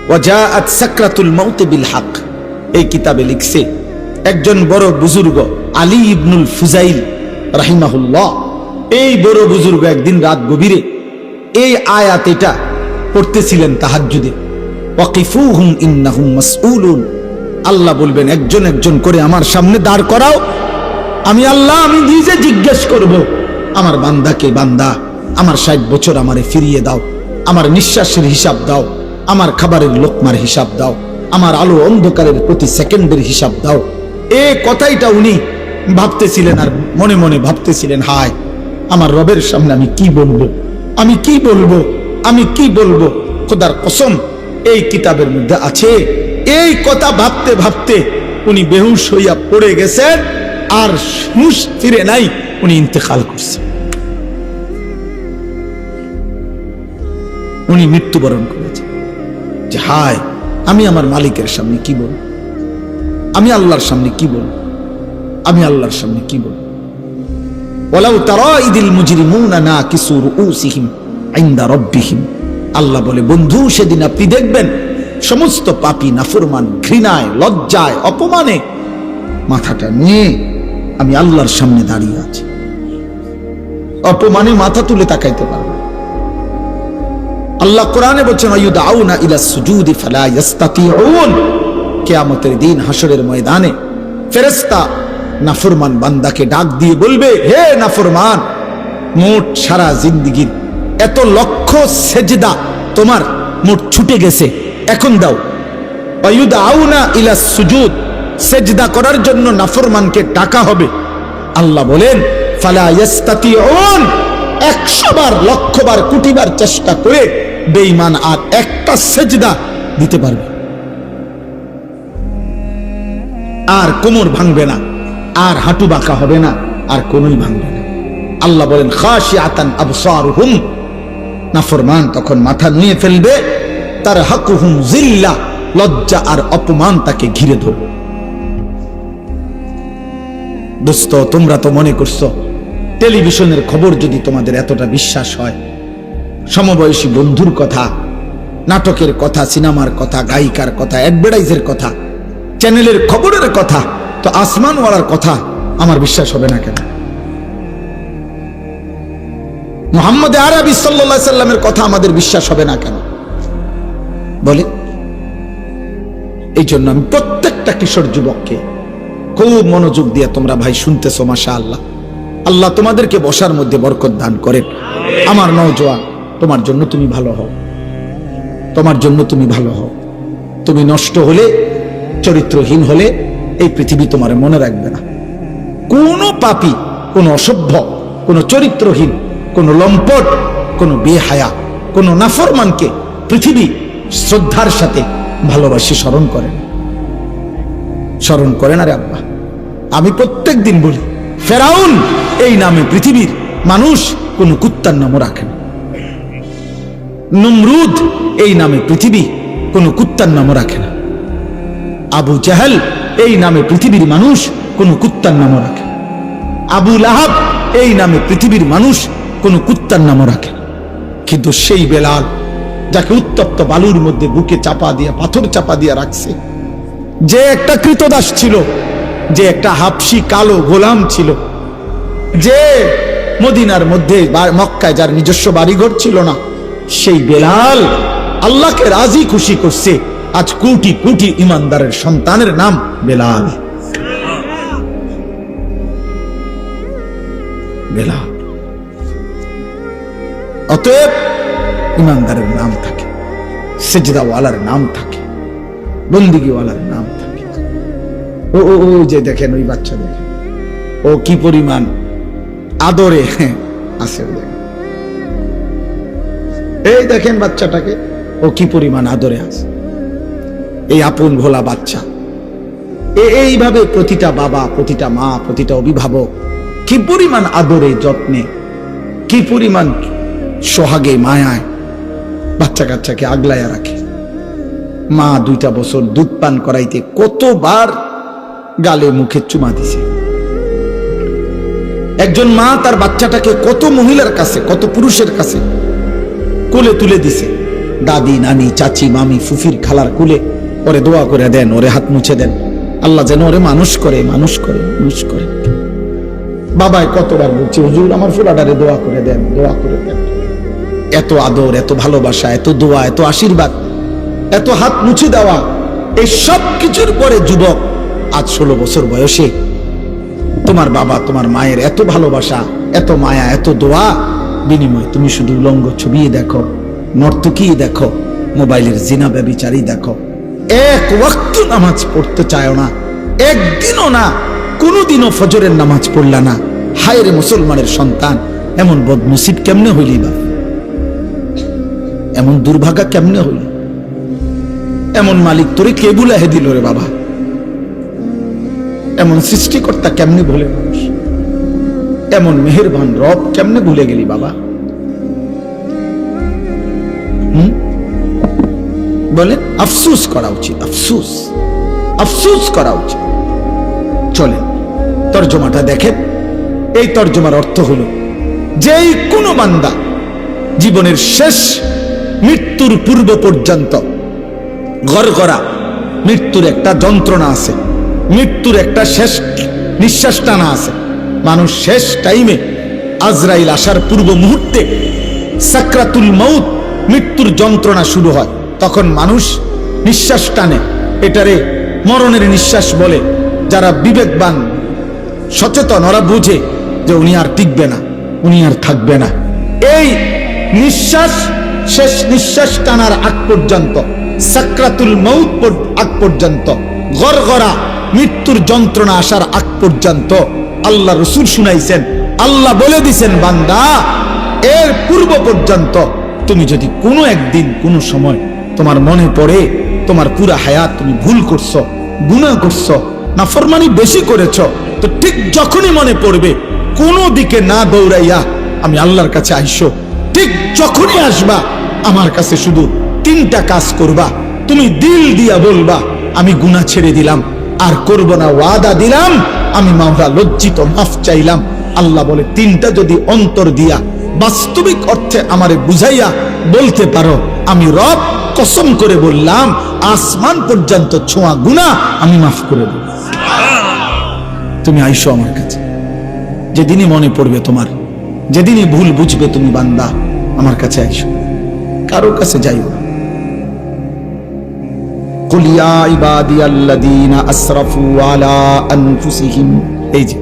ওয়াজাআত সাকরাতুল মাউত বিল হক, এই কিতাবে লিখছে একজন বড় বুজুর্গ আলী ইবনুল ফুজাইল রাহিমাহুল্লাহ। এই বড় বুজুর্গ একদিন রাত গভীরে এই আয়াত এটা পড়তেছিলেন তাহাজ্জুদে, ওয়াকিফুহুম ইন্নাহুম মাসউলুন। আল্লাহ বলবেন একজন একজন করে আমার সামনে দাঁড় করাও, আমি আল্লাহ আমি নিজে জিজ্ঞেস করব, আমার বান্দাকে, বান্দা আমার 60 বছর আমারে ফিরিয়ে দাও, আমার নিঃশ্বাসের হিসাব দাও, আমার খাবারের লোকমার হিসাব দাও, আমার আলো অন্ধকারের প্রতি সেকেন্ডের হিসাব দাও। এই কথাইটা উনি ভাবতেছিলেন, আর মনে মনে ভাবতেছিলেন, হায় আমার রবের সামনে আমি কি বলবো, আমি কি বলবো, আমি কি বলবো। খোদার কসম এই কিতাবের মধ্যে আছে, এই কথা ভাবতে ভাবতে উনি বেহুশ হইয়া পড়ে গেছেন, আর হুঁশ ফিরে নাই, উনি ইন্তেকাল করছেন, উনি মৃত্যুবরণ করেছেন। যে হায় আমি আমার মালিকের সামনে কি বলবো, আমি আল্লাহর সামনে কি বলবো, আমি আল্লাহর সামনে কি বলবো। ওয়ালাউ তারা ইদিল মুজরিমুনা নাকিসু রুউসিহিম ইনদা রাব্বিহিম, আল্লাহ বলে বন্ধু সেদিন আপনি দেখবেন সমস্ত পাপী নাফরমান ঘৃণায়, লজ্জায়, অপমানে মাথাটা নিয়ে আমি আল্লাহর সামনে দাঁড়িয়ে আছি, অপমানে মাথা তুলে তাকাইতে পারবে। আল্লাহ কোরআনে বলছেন, আয়ুদাউনা ইলাস সুজুদি ফালা ইস্তাতিউন। কিয়ামতের দিন হাসরের ময়দানে ফেরেশতা নাফরমান বান্দাকে ডাক দিয়ে বলবে, হে নাফরমান, মোট সারা জিন্দেগির এত লক্ষ সেজদা তোমার মোট ছুটে গেছে, এখন দাও। আয়ুদাউনা ইলাস সুজুদ, সেজদা করার জন্য নাফরমানকে ডাকা হবে। আল্লাহ বলেন, ফালা ইস্তাতিউন, 100 বার, লক্ষ বার, কোটি বার চেষ্টা করে বেঈমান আর একটা সেজদা দিতে পারবে, আর কোমর ভাঙবে না, আর হাঁটু বাঁকা হবে না, আর কোনই ভাঙবে না। আল্লাহ বলেন, খাশিআতান আবসারুহুম, নাফরমান তখন মাথা নিয়ে ফেলবে, তার হাকুহুম জিল্লা, লজ্জা আর অপমান তাকে ঘিরে ধরবে। দোস্ত, তোমরা তো মনে করছো টেলিভিশনের খবর যদি তোমাদের এতটা বিশ্বাস হয়, সমবয়সী বন্ধুর কথা, নাটকের কথা, সিনেমার কথা, গায়িকার কথা, অ্যাডভার্টাইজের কথা, চ্যানেলের খবরের কথা, তো আসমানওয়ালার কথা আমার বিশ্বাস হবে না কেন? মুহাম্মদ আরবি সাল্লাল্লাহু আলাইহি সাল্লামের কথা আমাদের বিশ্বাস হবে না কেন বলে? এই জন্য আমি প্রত্যেকটা কিশোর যুবককে খুব মনোযোগ দিয়ে, তোমরা ভাই শুনতেছো মাশাআল্লাহ, আল্লাহ তোমাদেরকে বসার মধ্যে বরকত দান করেন। আমার নওজোয়ান, তোমার জন্য তুমি ভালো হও, তোমার জন্য তুমি ভালো হও। তুমি নষ্ট হলে, চরিত্রহীন হলে এই পৃথিবী তোমার মনে রাখবে না। কোন পাপী, কোন অসভ্য, কোন চরিত্রহীন, কোন লম্পট, কোন বেহায়া, কোন নাফরমানকে পৃথিবী শ্রদ্ধার সাথে ভালোবাসি স্মরণ করে না, স্মরণ করে না রে আব্বা। আমি প্রত্যেক দিন বলি, ফেরাউন এই নামে পৃথিবীর মানুষ কোন কুত্তার নামও রাখে না। নমরুদ এই নামে পৃথিবী কোন কুত্তার নামও রাখে না। আবু জাহেল এই নামে পৃথিবীর মানুষ কোন কুত্তার নামও রাখে না। আবু লাহাব এই নামে পৃথিবীর মানুষ কোন কুত্তার নামও রাখে না। কিন্তু সেই বেলাল, যাকে উত্তপ্ত বালুর মধ্যে বুকে চাপা দিয়া, পাথর চাপা দিয়া রাখছে, যে একটা কৃতদাস ছিল, যে একটা হাবশি কালো গোলাম ছিল, যে মদিনার মধ্যে মক্কায় যার নিজস্ব বাড়িঘর ছিল না, সেই বেলাল আল্লাহকে রাজি খুশি করছে। আজ কোটি কোটি ইমানদারের সন্তানের নাম বেলাল। বেলাল। অতএব ইমানদারের নাম থাকে, সেজদাওয়ালার নাম থাকে, বন্দিগিওয়ালার নাম থাকে। ও ও ও যে দেখেন ওই বাচ্চা, দেখেন ও কি পরিমাণ আদরে আছে। এই দেখেন বাচ্চাটাকে, ও কি পরিমাণ আদরে আছে। এই আপন ভোলা বাচ্চা, এইভাবে প্রতিটা বাবা, প্রতিটা মা, প্রতিটা অভিভাবক কি পরিমাণ আদরে, যত্নে, কি পরিমাণ সোহাগে, মায়ায় বাচ্চা কাচ্চাকে আগলায়া রাখে। মা 2টা বছর দুধ পান করাইতে কতবার গালে মুখে চুমা দিছে। একজন মা তার বাচ্চাটাকে কত মহিলার কাছে, কত পুরুষের কাছে কোলে তুলে দিছে। দাদি, নানি, চাচি, মামি, ফুফির, খালার কোলে ওরে দোয়া করে দেন, ওরে হাত মুছে দেন, আল্লাহ যেন ওরে মানুষ করে, মানুষ করে, মানুষ করে। বাবাই কতবার বলছে, হুজুর আমার ফুলাডারে দোয়া করে দেন, দোয়া করে দেন। এত আদর, এত ভালোবাসা, এত দোয়া, এত আশীর্বাদ, এত হাত মুছে দেওয়া, এই সব কিছুর পরে যুবক আজ 16 বছর বয়সে তোমার বাবা, তোমার মায়ের এত ভালোবাসা, এত মায়া, এত দোয়া বিনিময় তুমি শুধু উলঙ্গ ছবি দেখো, নর্তকী দেখো, মোবাইলের জিনা ব্যভিচারী দেখো। এক ওয়াক্ত নামাজ পড়তে চায় না, একদিনও না, কোনোদিনও ফজরের নামাজ পড়লা না। হায় রে মুসলমানের সন্তান, এমন বদনসিব কেমনে হইলি বা, এমন দুর্ভাগা কেমনে হইলি? এমন মালিক তোরে কে বুলাহে দিল রে বাবা? এমন সৃষ্টিকর্তা কেমনে ভুলে মানুষ? এমন মেহেরবান রব কেমনে ভুলে গেলি বাবা? বলেন, আফসোস করা উচিত, আফসোস, আফসোস করা উচিত। চলেন তর্জমাটা দেখেন। এই তর্জমার অর্থ হলো, যেই কোনো বান্দা জীবনের শেষ মৃত্যুর পূর্ব পর্যন্ত গড়গড়া, মৃত্যুর একটা যন্ত্রণা আছে, মৃত্যুর একটা শেষ নিঃশ্বাস টানা আছে। মানুষ শেষ টাইমে, আজরাইল আসার পূর্ব মুহূর্তে, সাকরাতুল মউত, মৃত্যুর যন্ত্রণা শুরু হয়, তখন মানুষ নিঃশ্বাস টানে। এটারে মরণের নিঃশ্বাস বলে। যারা বিবেকবান, সচেতন, ওরা বুঝে যে উনি আর টিকবে না, উনি আর থাকবে না। এই নিঃশ্বাস, শেষ নিঃশ্বাস টানার আগ পর্যন্ত, সাকরাতুল মউত আগ পর্যন্ত, গড়গড়া মৃত্যুর যন্ত্রণা আসার আগ পর্যন্ত আল্লাহ রাসূল শুনাইছেন, আল্লাহ বলে দিছেন, বান্দা এর পূর্ব পর্যন্ত তুমি যদি কোনো একদিন, কোনো সময় তোমার মনে পড়ে তোমার পুরা হায়াত তুমি ভুল করছো, গুনাহ করছো, নাফরমানি বেশি করেছো, তো ঠিক যখনই মনে পড়বে, কোনো দিকে না দৌড়াইয়া আমি আল্লাহর কাছে আইসো। ঠিক যখনই আসবা আমার কাছে শুধু 3টা কাজ করবা। তুমি দিল দিয়া বলবা, আমি গুনাহ ছেড়ে দিলাম, আর করব না, ওয়াদা দিলাম, আমি মাওলা লজ্জিত, মাফ চাইলাম। আল্লাহ বলে, 3টা যদি অন্তর দিয়া বাস্তবিক অর্থে আমারে বুঝাইয়া বলতে পারো, আমি রব কসম করে বললাম, আসমান পর্যন্ত ছোঁয়া গুনাহ আমি মাফ করে দেব। তুমি আইসো আমার কাছে, যেদিনই মনে পড়বে তোমার, যেদিনই ভুল বুঝবে তুমি, বান্দা আমার কাছে আইসো, কারো কাছে যাইও না। কুল ইয়া ইবাদিয়াল্লাযীনা আসরাফু আলা আনফুসিহিম, এই যে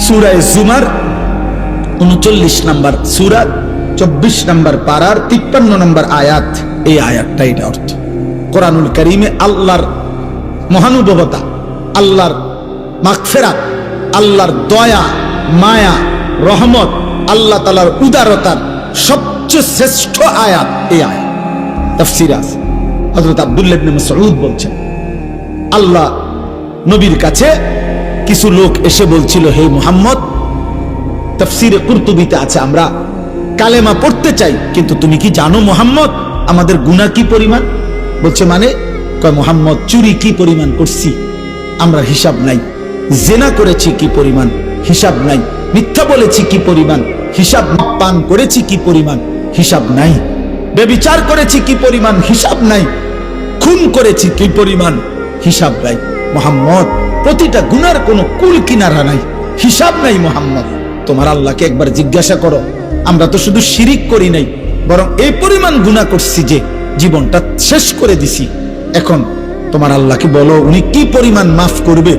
সূরা জুমার 39 নম্বর সূরা 24 নম্বর পারার 53 নম্বর আয়াত। এই আয়াতটা এটা অর্থ। কোরআনুল কারীমে আল্লাহর মহানুভবতা, আল্লাহর মাগফিরাত, আল্লাহর দয়া, মায়া, রহমত, আল্লাহ তাআলার উদারতার সবচেয়ে শ্রেষ্ঠ আয়াত এই আয়াত। তাফসীরে আছে, হযরত আব্দুল্লাহ ইবনে মাসউদ বলছেন, আল্লাহ নবীর কাছে কিছু লোক এসে বলছিল, হে মুহাম্মদ, তাফসীরে কুরতুবিতে আছে, আমরা কালেমা পড়তে চাই, কিন্তু তুমি কি জানো মুহাম্মদ আমাদের গুনাহ কি পরিমাণ? বলছে মানে? কয় মুহাম্মদ, চুরি কি পরিমাণ করছি আমরা হিসাব নাই, জিনা করেছি কি পরিমাণ হিসাব নাই, মিথ্যা বলেছি কি পরিমাণ হিসাব, পান করেছি কি পরিমাণ হিসাব নাই, ব্যভিচার করেছি কি পরিমাণ হিসাব নাই, খুন করেছি কি পরিমাণ হিসাব নাই মুহাম্মদ, প্রতিটা গুনার কোনো কুল কিনারা নাই, হিসাব নাই মুহাম্মদ। তোমার আল্লাহকে একবার জিজ্ঞাসা করো, আমরা তো শুধু শিরিক করি নাই, বরং এই পরিমাণ গুনাহ করছি যে জীবনটা শেষ করে দিছি। এখন তোমার আল্লাহকে বলো উনি কি পরিমাণ মাফ করবে,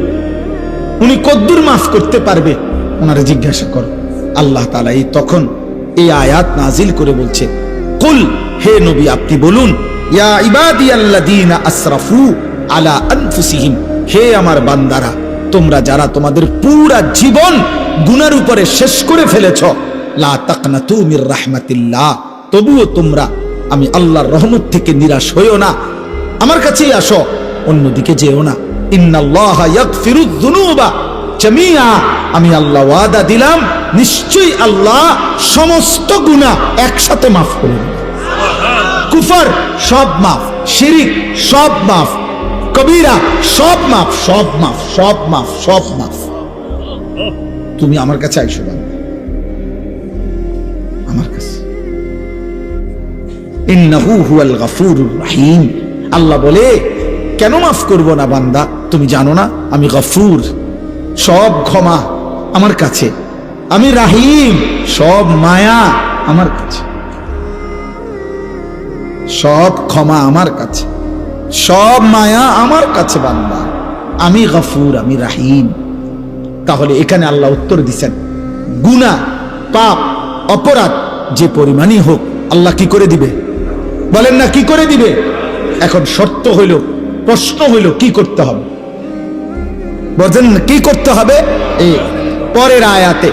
উনি কদ্দুর মাফ করতে পারবে, ওনারে জিজ্ঞাসা করো। আল্লাহ তাআলা তখন এই আয়াত নাজিল করে বলছে, কুল, হে নবী আপনি বলুন, ইয়া ইবাদিয়াল্লাযীনা আসরাফু আলা আনফুসিহিম, হে আমার বান্দারা, তোমরা যারা তোমাদের পুরা জীবন গুনার উপরে শেষ করে ফেলেছ, লা তাকনাতু মির রাহমাতিল্লাহ, তবুও তোমরা আমি আল্লাহর রহমত থেকে নিরাশ হইও না, আমার কাছেই আসো, অন্যদিকে যেও না। ইন্নাল্লাহা ইয়াগফিরুয যুনুবা জামিআ, আমি আল্লাহ ওয়াদা দিলাম নিশ্চয়ই আল্লাহ সমস্ত গুনাহ একসাথে মাফ করে দেবেন। কুফর সব মাফ, শিরিক সব মাফ, কবিরা সব মাফ, সব মাফ, সব মাফ, সব মাফ। তুমি আমার কাছে আইসো বান্দা, আমার কাছে। ইন্নাহু হুয়াল গাফুরুর রহিম, আল্লাহ বলে কেন মাফ করব না বান্দা, তুমি জানো না আমি গফুর, সব ক্ষমা আমার কাছে, আমি রাহিম, সব মায়া আমার কাছে, সব ক্ষমা আমার কাছে, সব মায়া আমার কাছে বান্দা, আমি গফুর, আমি রাহিম। তাহলে এখানে আল্লাহ উত্তর দিচ্ছেন, গুনাহ, পাপ, অপরাধ যে পরিমাণই হোক আল্লাহ কি করে দিবে? বলেন না কি করে দিবে? এখন শর্ত হইল, প্রশ্ন হইল কি করতে হবে? বলেন কি করতে হবে? এই পরের আয়াতে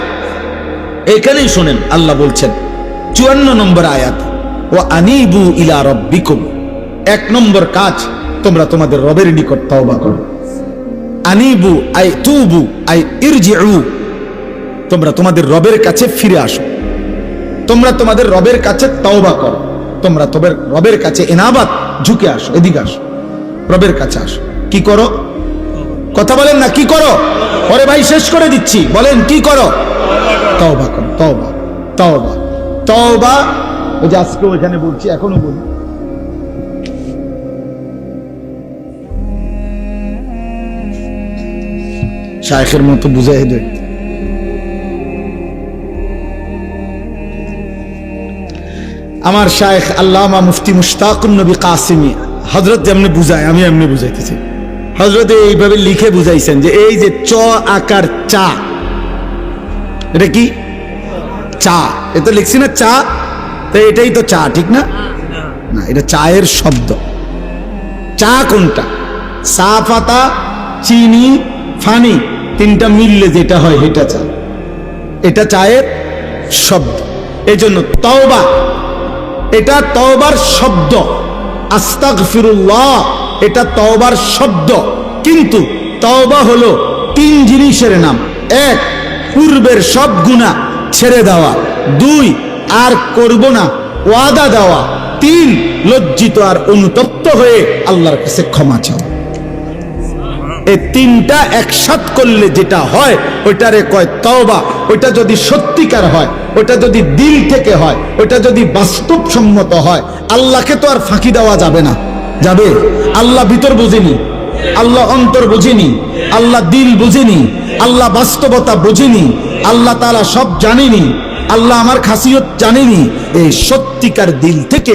এখানেই শোনেন, আল্লাহ বলছেন 54 নম্বর আয়াত, ও আনিবু ইলা রাব্বিকুম, 1 নম্বর কাজ, তোমরা তোমাদের রবের নিকট তওবা করো। আনিবু আই তুবু আই ইরজিউ, তোমরা তোমাদের রবের কাছে ফিরে আসো, তোমরা তোমাদের রবের কাছে তওবা করো, তোমরা তোমাদের রবের কাছে ইনাবাত, ঝুঁকে আসো, এদিকে আসো, রবের কাছে আসো। কি করো? কথা বলেন না কি করো? ওরে ভাই শেষ করে দিচ্ছি, বলেন কি করো? তওবা করো, তওবা, তওবা, তওবা। ওই যে আজকে ওখানে বলছি, এখনো বলি, শায়েখের মতো বুঝাই দেয়। আমার শায়েখ আল্লামা মুফতি মুশতাকুন নবী কাসিমি হযরত যেমনি বুঝায় আমি এমনি বুঝাইতেছি। হযরত এইভাবে লিখে বুঝাইছেন যে এই যে চ আকার চা, এটা কি চা? এটা লিখছি না চা, তো এটাই তো চা, ঠিক না? না, এটা চায়ের শব্দ। চা কোনটা? চা পাতা, চিনি, ফানি, তিনটা মিললে যেটা হয় এটা চা, এটা চায়ের শব্দ। এই জন্য তওবা, এটা তওবার শব্দ। আস্তাগফিরুল্লাহ, এটা তওবার শব্দ। কিন্তু তওবা হলো 3 জিনিসের নাম। 1, পূর্বের সব গুনাহ ছেড়ে দেওয়া। 2, আর করব না ওয়াদা দেওয়া। 3, লজ্জিত আর অনুতপ্ত হয়ে আল্লাহর কাছে ক্ষমা চাওয়া। এই 3টা একসাথ করলে যেটা হয় ওইটারে কয় তওবা। ওইটা যদি সত্যিকার হয়, ওইটা যদি দিল থেকে হয়, ওইটা যদি বাস্তবসম্মত হয়, আল্লাহকে তো আর ফাঁকি দেওয়া যাবে না। যাবে? আল্লাহ ভিতর বুঝেনি, আল্লাহ অন্তর বুঝেনি, আল্লাহ দিল বুঝেনি, আল্লাহ বাস্তবতা বুঝেনি, আল্লাহ তাআলা সব জানেনি, আল্লাহ আমার খাসিয়ত জানেনি। এই সত্যিকার দিল থেকে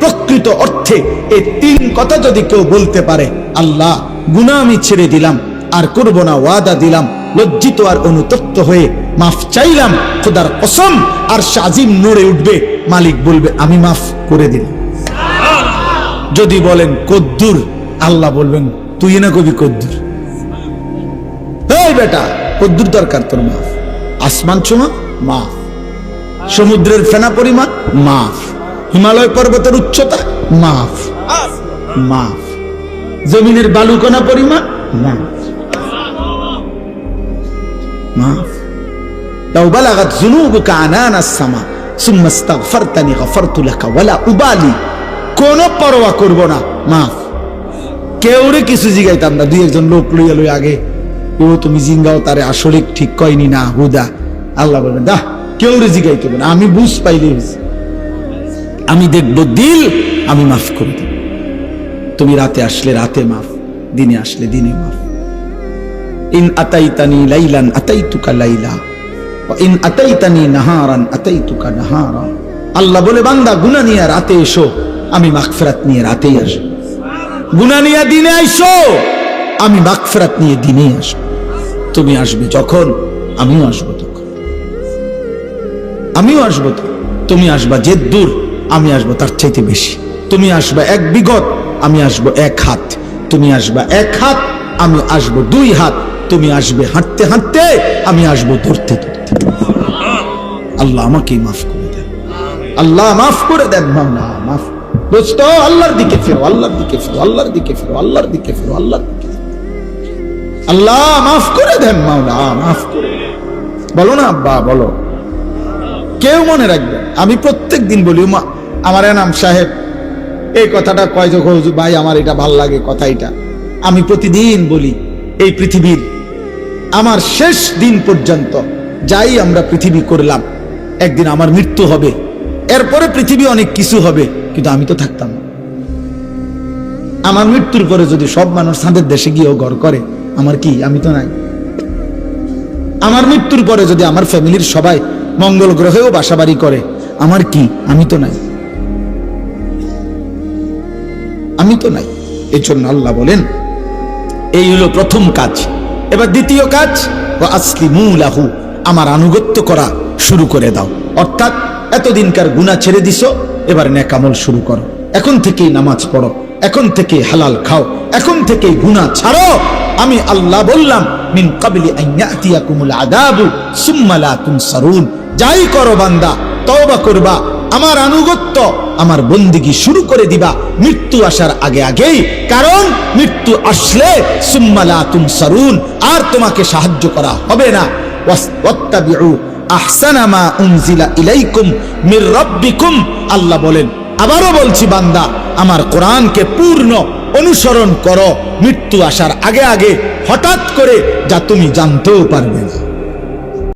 প্রকৃত অর্থে এই 3 কথা যদি কেউ বলতে পারে, আল্লাহ গুনাহ আমি ছেড়ে দিলাম, আর করব না, ওয়াদা দিলাম। লজ্জিত আর অনুতপ্ত হয়ে মাফ চাইলাম, খোদার কসম। আর শাজিম নড়ে উঠবে, মালিক বলবে আমি মাফ করে দিলাম। যদি বলেন কদ্দুর, আল্লাহ বলবেন তুই না কবি কদ্দুর। এই বেটা, কদ্দুর দরকার তোর? মাফ। আসমান ছোঁয়া মাফ, সমুদ্রের ফেনা পরিমাণ মাফ, হিমালয় পর্বতের উচ্চতা মাফ, মাফ, জমিনের বালুকণা পরিমাণ মাফ, মাফ। লাউ বালাগাত যুনুবুকা আনানাস সামা সুম্মা ইস্তাগফারতানি গফারতু লাকা ওয়ালা উবালি। কোন পরোয়া করব না, মাফ। কেউরে কিছু জিগাইতাম না। দুই একজন লোক লইয়া লই আগে, ও তুমি জিঙ্গাও তারে আসলে ঠিক কয়নি না হুদা। আল্লাহ বলবেন দা কেউরে জিগাইতে হবে না, আমি বুঝ পাইলে আমি দেখবো দিল, আমি মাফ করে দেব। তুমি রাতে আসলে রাতে মাফ, দিনে আসলে দিনে মাফ। ইন আতাইতানি লাইলান আতাইতুকা লাইলা ওয়া ইন আতাইতানি নাহারান আতাইতুকা নাহারা। আল্লাহ বলে বান্দা গুনাহ নিয়ে রাতে এসো, আমি মাগফিরাত নিয়ে রাতেই আসব। গুনাহ নিয়ে দিনে আইসো, আমি মাগফিরাত নিয়ে দিনেই আসব। তুমি আসবে যখন, আমিও আসবো তখন। আমিও আসবো তো, তুমি আসবা যে দূর, আমি আসবো তার চাইতে বেশি। তুমি আসবা এক বিগত, আমি আসবো এক হাত। তুমি আসবা এক হাত, আমি আসবো দুই হাত। তুমি আসবে হাঁটতে হাঁটতে, আমি আসবো ধরতে ধরতে। আল্লাহ আমাকে মাফ করে দেন, আল্লাহ মাফ করে দেন, মাওলা মাফ। দোস্ত আল্লাহর দিকে ফেরো, আল্লাহর দিকে ফেরো, আল্লাহর দিকে ফেরো, আল্লাহর দিকে ফেরো, আল্লাহর দিকে। আল্লাহ মাফ করে দেন, মাওলা মাফ করে। বলো না আব্বা, বলো। কেউ মনে রাখবে, আমি প্রত্যেক দিন বলি, আমার এনাম সাহেব এই কথাটা কয় যখন, ভাই আমার এটা ভাল লাগে কথা। এটা আমি প্রতিদিন বলি, এই পৃথিবীর আমার শেষ দিন পর্যন্ত যাই আমরা পৃথিবী করলাম, একদিন আমার মৃত্যু হবে। এরপরে পৃথিবী অনেক কিছু হবে, কিন্তু আমি তো থাকতাম না। আমার মৃত্যুর পরে যদি সব মানুষ ছাদের দেশে গিয়েও ঘর করে, আমার কি? আমি তো নাই। আমার মৃত্যুর পরে যদি আমার ফ্যামিলির সবাই মঙ্গল গ্রহেও বাসাবাড়ি করে, আমার কি? আমি তো নাই, আমি তো নাই। এই জন্য আল্লাহ বলেন এই হলো প্রথম কাজ। এবার দ্বিতীয় কাজ, ওয়া আসলিমু লাহু, আমার আনুগত্য করা শুরু করে দাও। অর্থাৎ এতদিনকার গুনাহ ছেড়ে দিছো, এবার নেক আমল শুরু করো। এখন থেকেই নামাজ পড়ো, এখন থেকেই হালাল খাও, এখন থেকেই গুনাহ ছাড়ো। আমি আল্লাহ বললাম মিন ক্বাবলি আন ইয়াতিয়াকুমুল আযাবু সুম্মা লা তুনসারুন। যাই করো বান্দা, তওবা করবা, আমার আনুগত্য, আমার বন্দেগী শুরু করে দিবা মৃত্যু আসার আগে আগেই। কারণ মৃত্যু আসলে সুম্মা লা তুনসারুন, আর তোমাকে সাহায্য করা হবে না। ওয়াত্তাবিউ আহসানা মা উনজিলা ইলাইকুম মির রাব্বিকুম। আল্লাহ বলেন, আবারও বলছি বান্দা, আমার কোরআনকে পূর্ণ অনুসরণ করো মৃত্যু আসার আগে আগে, হঠাৎ করে যা তুমি জানতেও পারবে না।